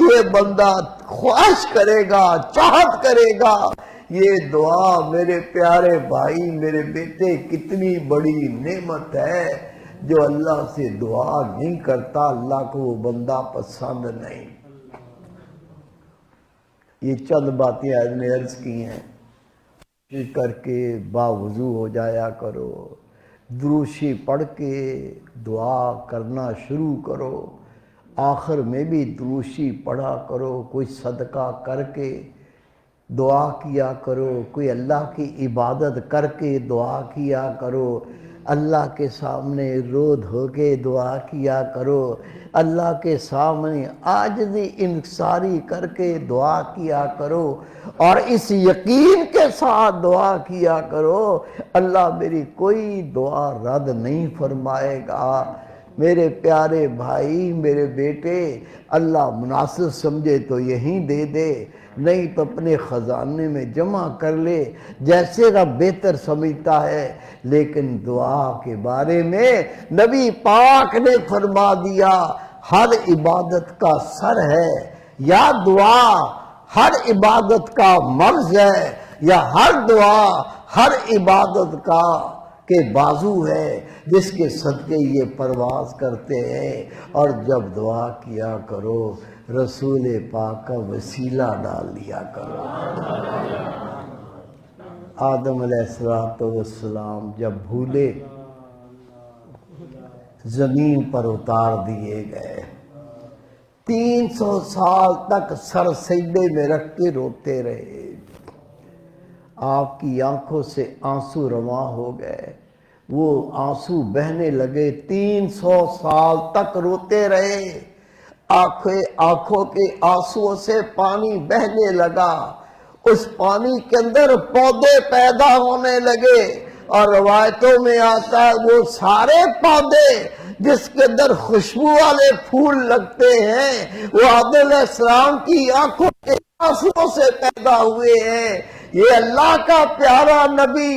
یہ بندہ خواہش کرے گا، چاہت کرے گا، یہ دعا میرے پیارے بھائی، میرے بیٹے کتنی بڑی نعمت ہے، جو اللہ سے دعا نہیں کرتا اللہ کو وہ بندہ پسند نہیں۔ یہ چند باتیں آج نے عرض کی ہیں، کر کے باوضو ہو جایا کرو، دروشی پڑھ کے دعا کرنا شروع کرو، آخر میں بھی دروشی پڑھا کرو، کوئی صدقہ کر کے دعا کیا کرو، کوئی اللہ کی عبادت کر کے دعا کیا کرو، اللہ کے سامنے رو دھو کے دعا کیا کرو، اللہ کے سامنے عاجزی انکساری کر کے دعا کیا کرو، اور اس یقین کے ساتھ دعا کیا کرو اللہ میری کوئی دعا رد نہیں فرمائے گا۔ میرے پیارے بھائی، میرے بیٹے، اللہ مناسب سمجھے تو یہیں دے دے، نہیں تو اپنے خزانے میں جمع کر لے، جیسے رب بہتر سمجھتا ہے۔ لیکن دعا کے بارے میں نبی پاک نے فرما دیا ہر عبادت کا سر ہے، یا دعا ہر عبادت کا مرز ہے، یا ہر دعا ہر عبادت کے بازو ہے جس کے صدقے یہ پرواز کرتے ہیں۔ اور جب دعا کیا کرو رسول پاک کا وسیلہ ڈال دیا کرو۔ آدم علیہ السلام جب بھولے زمین پر اتار دیے گئے، 300 سال تک سر سجدے میں رکھ کے روتے رہے، آپ کی آنکھوں سے آنسو رواں ہو گئے، وہ آنسو بہنے لگے، 300 سال تک روتے رہے، آنکھوں کے آنسوؤں سے پانی بہنے لگا، اس پانی کے اندر پودے پیدا ہونے لگے، اور روایتوں میں آتا ہے وہ سارے پودے جس کے اندر خوشبو والے پھول لگتے ہیں وہ آدم علیہ السلام کی آنکھوں کے آنسوؤں سے پیدا ہوئے ہیں۔ یہ اللہ کا پیارا نبی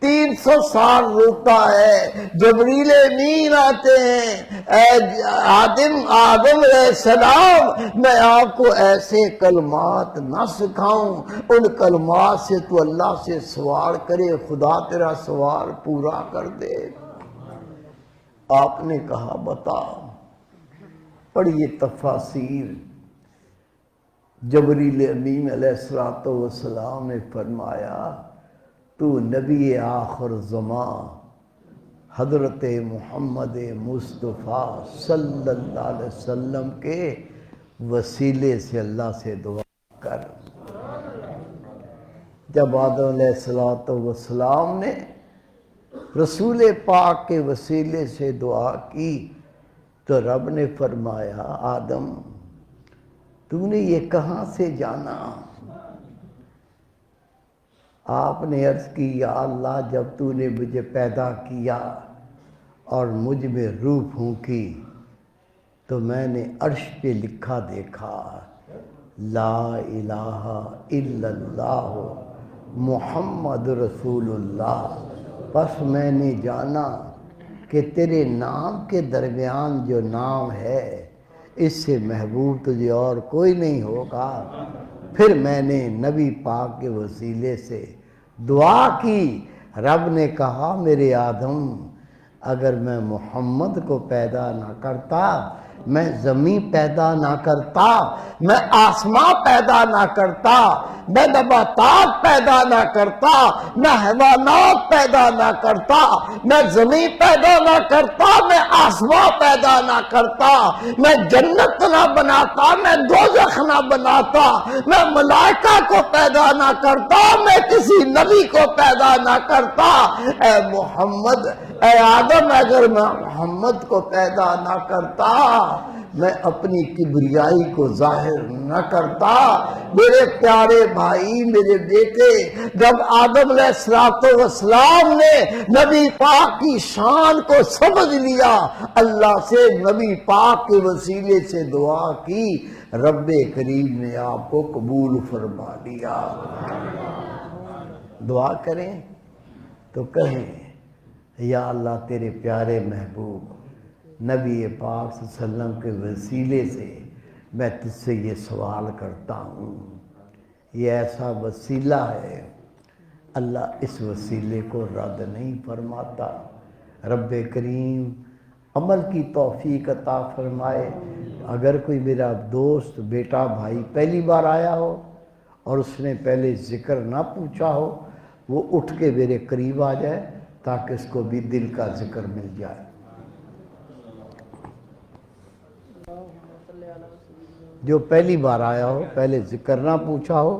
300 سال روتا ہے، جبریل امین آتے ہیں، اے آدم علیہ السلام میں آپ کو ایسے کلمات نہ سکھاؤں، ان کلمات سے تو اللہ سے سوال کرے، خدا تیرا سوال پورا کر دے۔ آپ نے کہا بتا، پڑھیے تفاسیر، جبریل امین علیہ السلام نے فرمایا تو نبی آخر زمان حضرت محمد مصطفیٰ صلی اللہ علیہ وسلم کے وسیلے سے اللہ سے دعا کر۔ جب آدم علیہ السلام نے رسول پاک کے وسیلے سے دعا کی تو رب نے فرمایا آدم تو نے یہ کہاں سے جانا؟ آپ نے عرض کی یا اللہ جب تو نے مجھے پیدا کیا اور مجھ میں روح پھونکی تو میں نے عرش پہ لکھا دیکھا لا الہ الا اللہ محمد رسول اللہ، بس میں نے جانا کہ تیرے نام کے درمیان جو نام ہے اس سے محبوب تجھے اور کوئی نہیں ہوگا۔ پھر میں نے نبی پاک کے وسیلے سے دعا کی، رب نے کہا میرے آدم اگر میں محمد کو پیدا نہ کرتا، میں زمین پیدا نہ کرتا، میں آسمان پیدا نہ کرتا، میں نباتات پیدا نہ کرتا، میں حیوانات پیدا نہ کرتا، میں زمین پیدا نہ کرتا، میں آسمان پیدا نہ کرتا، میں جنت نہ بناتا، میں دوزخ نہ بناتا، میں ملائکہ کو پیدا نہ کرتا، میں کسی نبی کو پیدا نہ کرتا۔ اے محمد، اے آدم اگر میں محمد کو پیدا نہ کرتا میں اپنی کبریائی کو ظاہر نہ کرتا۔ میرے پیارے بھائی، میرے بیٹے، جب آدم علیہ السلام نے نبی پاک کی شان کو سمجھ لیا، اللہ سے نبی پاک کے وسیلے سے دعا کی، رب کریم نے آپ کو قبول فرما لیا۔ دعا کریں تو کہیں یا اللہ تیرے پیارے محبوب نبی پاک صلی اللہ علیہ وسلم کے وسیلے سے میں تجھ سے یہ سوال کرتا ہوں، یہ ایسا وسیلہ ہے اللہ اس وسیلے کو رد نہیں فرماتا۔ رب کریم عمل کی توفیق عطا فرمائے۔ اگر کوئی میرا دوست بیٹا بھائی پہلی بار آیا ہو اور اس نے پہلے ذکر نہ پوچھا ہو وہ اٹھ کے میرے قریب آ جائے تاکہ اس کو بھی دل کا ذکر مل جائے۔ جو پہلی بار آیا ہو پہلے ذکر نہ پوچھا ہو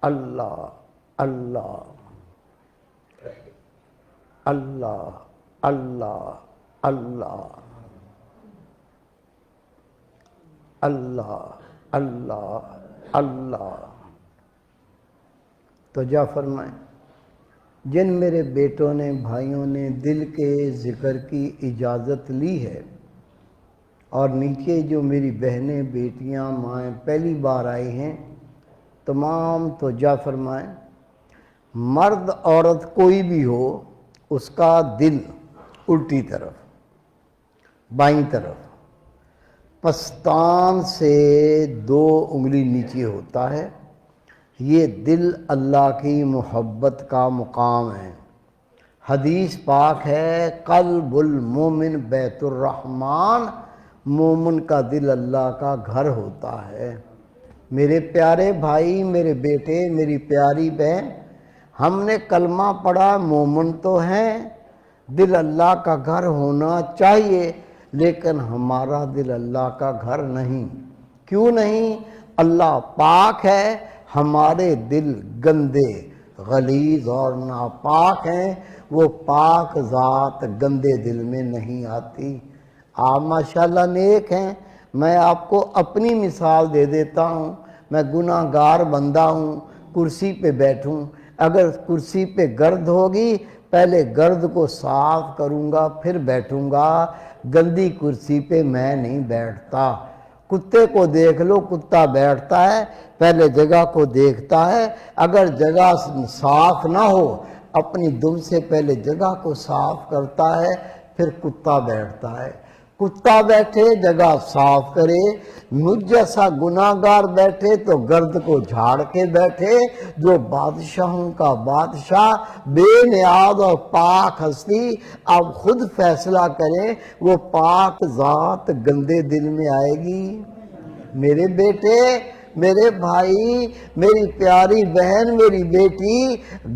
اللہ اللہ اللہ اللہ اللہ اللہ اللہ اللہ۔ تو جا فرمائیں، جن میرے بیٹوں نے، بھائیوں نے دل کے ذکر کی اجازت لی ہے، اور نیچے جو میری بہنیں، بیٹیاں، مائیں پہلی بار آئی ہیں، تمام تو جا فرمائیں، مرد عورت کوئی بھی ہو، اس کا دل الٹی طرف، بائیں طرف، پستان سے 2 انگلی نیچے ہوتا ہے۔ یہ دل اللہ کی محبت کا مقام ہے۔ حدیث پاک ہے، قلب المومن بیت الرحمن، مومن کا دل اللہ کا گھر ہوتا ہے۔ میرے پیارے بھائی، میرے بیٹے، میری پیاری بہن، ہم نے کلمہ پڑھا، مومن تو ہیں، دل اللہ کا گھر ہونا چاہیے، لیکن ہمارا دل اللہ کا گھر نہیں۔ کیوں نہیں؟ اللہ پاک ہے، ہمارے دل گندے، غلیظ اور ناپاک ہیں، وہ پاک ذات گندے دل میں نہیں آتی۔ آپ ماشاءاللہ نیک ہیں، میں آپ کو اپنی مثال دے دیتا ہوں، میں گناہ گار بندہ ہوں، کرسی پہ بیٹھوں، اگر کرسی پہ گرد ہوگی پہلے گرد کو صاف کروں گا پھر بیٹھوں گا، گندی کرسی پہ میں نہیں بیٹھتا۔ کتے کو دیکھ لو، کتا بیٹھتا ہے پہلے جگہ کو دیکھتا ہے، اگر جگہ صاف نہ ہو اپنی دم سے پہلے جگہ کو صاف کرتا ہے پھر کتا بیٹھتا ہے۔ کتا بیٹھے جگہ صاف کرے، مجھ جیسا گناہ گار بیٹھے تو گرد کو جھاڑ کے بیٹھے۔ جو بادشاہوں کا بادشاہ، بے نیاز اور پاک ہستی، آپ خود فیصلہ کریں وہ پاک ذات گندے دل میں آئے گی؟ میرے بیٹے، میرے بھائی، میری پیاری بہن، میری بیٹی،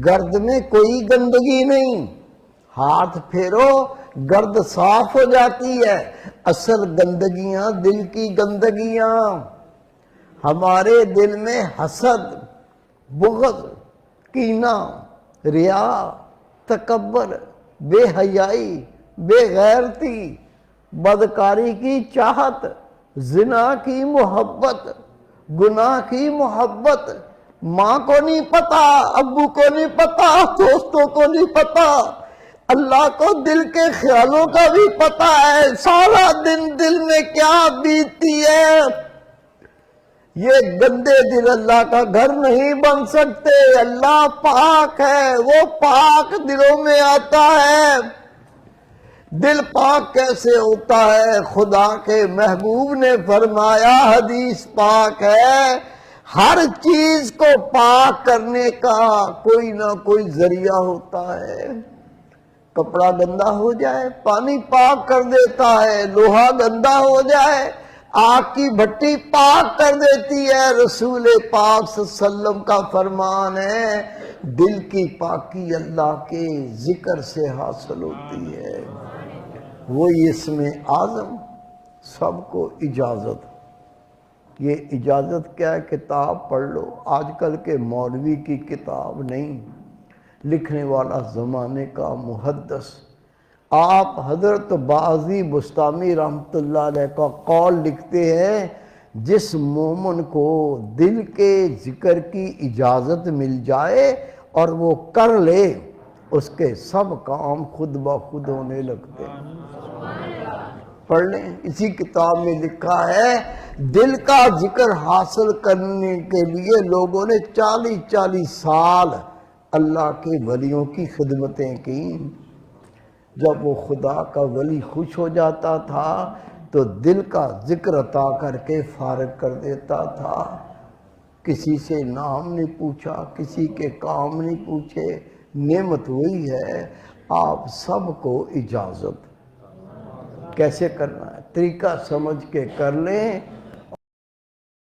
گرد میں کوئی گندگی نہیں، ہاتھ پھیرو گرد صاف ہو جاتی ہے۔ اصل گندگیاں دل کی گندگیاں، ہمارے دل میں حسد، بغض، کینہ، ریا، تکبر، بے حیائی، بے غیرتی، بدکاری کی چاہت، زنا کی محبت، گناہ کی محبت، ماں کو نہیں پتا، ابو کو نہیں پتا، دوستوں کو نہیں پتا، اللہ کو دل کے خیالوں کا بھی پتا ہے، سارا دن دل میں کیا بیتتی ہے۔ یہ گندے دل اللہ کا گھر نہیں بن سکتے۔ اللہ پاک ہے، وہ پاک دلوں میں آتا ہے۔ دل پاک کیسے ہوتا ہے؟ خدا کے محبوب نے فرمایا، حدیث پاک ہے، ہر چیز کو پاک کرنے کا کوئی نہ کوئی ذریعہ ہوتا ہے۔ کپڑا گندا ہو جائے پانی پاک کر دیتا ہے، لوہا گندا ہو جائے آگ کی بھٹی پاک کر دیتی ہے۔ رسول پاک صلی اللہ علیہ وسلم کا فرمان ہے، دل کی پاکی اللہ کے ذکر سے حاصل ہوتی ہے۔ وہی اسم اعظم، سب کو اجازت۔ یہ اجازت کیا ہے؟ کتاب پڑھ لو، آج کل کے مولوی کی کتاب نہیں، لکھنے والا زمانے کا محدث۔ آپ حضرت باعزی بستامی رحمۃ اللہ علیہ کا قول لکھتے ہیں، جس مومن کو دل کے ذکر کی اجازت مل جائے اور وہ کر لے، اس کے سب کام خود بخود ہونے لگتے ہیں۔ پڑھ لیں، اسی کتاب میں لکھا ہے، دل کا ذکر حاصل کرنے کے لیے لوگوں نے 40 سال اللہ کے ولیوں کی خدمتیں کی۔ جب وہ خدا کا ولی خوش ہو جاتا تھا تو دل کا ذکر عطا کر کے فارغ کر دیتا تھا۔ کسی سے نام نہیں پوچھا، کسی کے کام نہیں پوچھے، نعمت وہی ہے۔ آپ سب کو اجازت، کیسے کرنا ہے طریقہ سمجھ کے کر لیں۔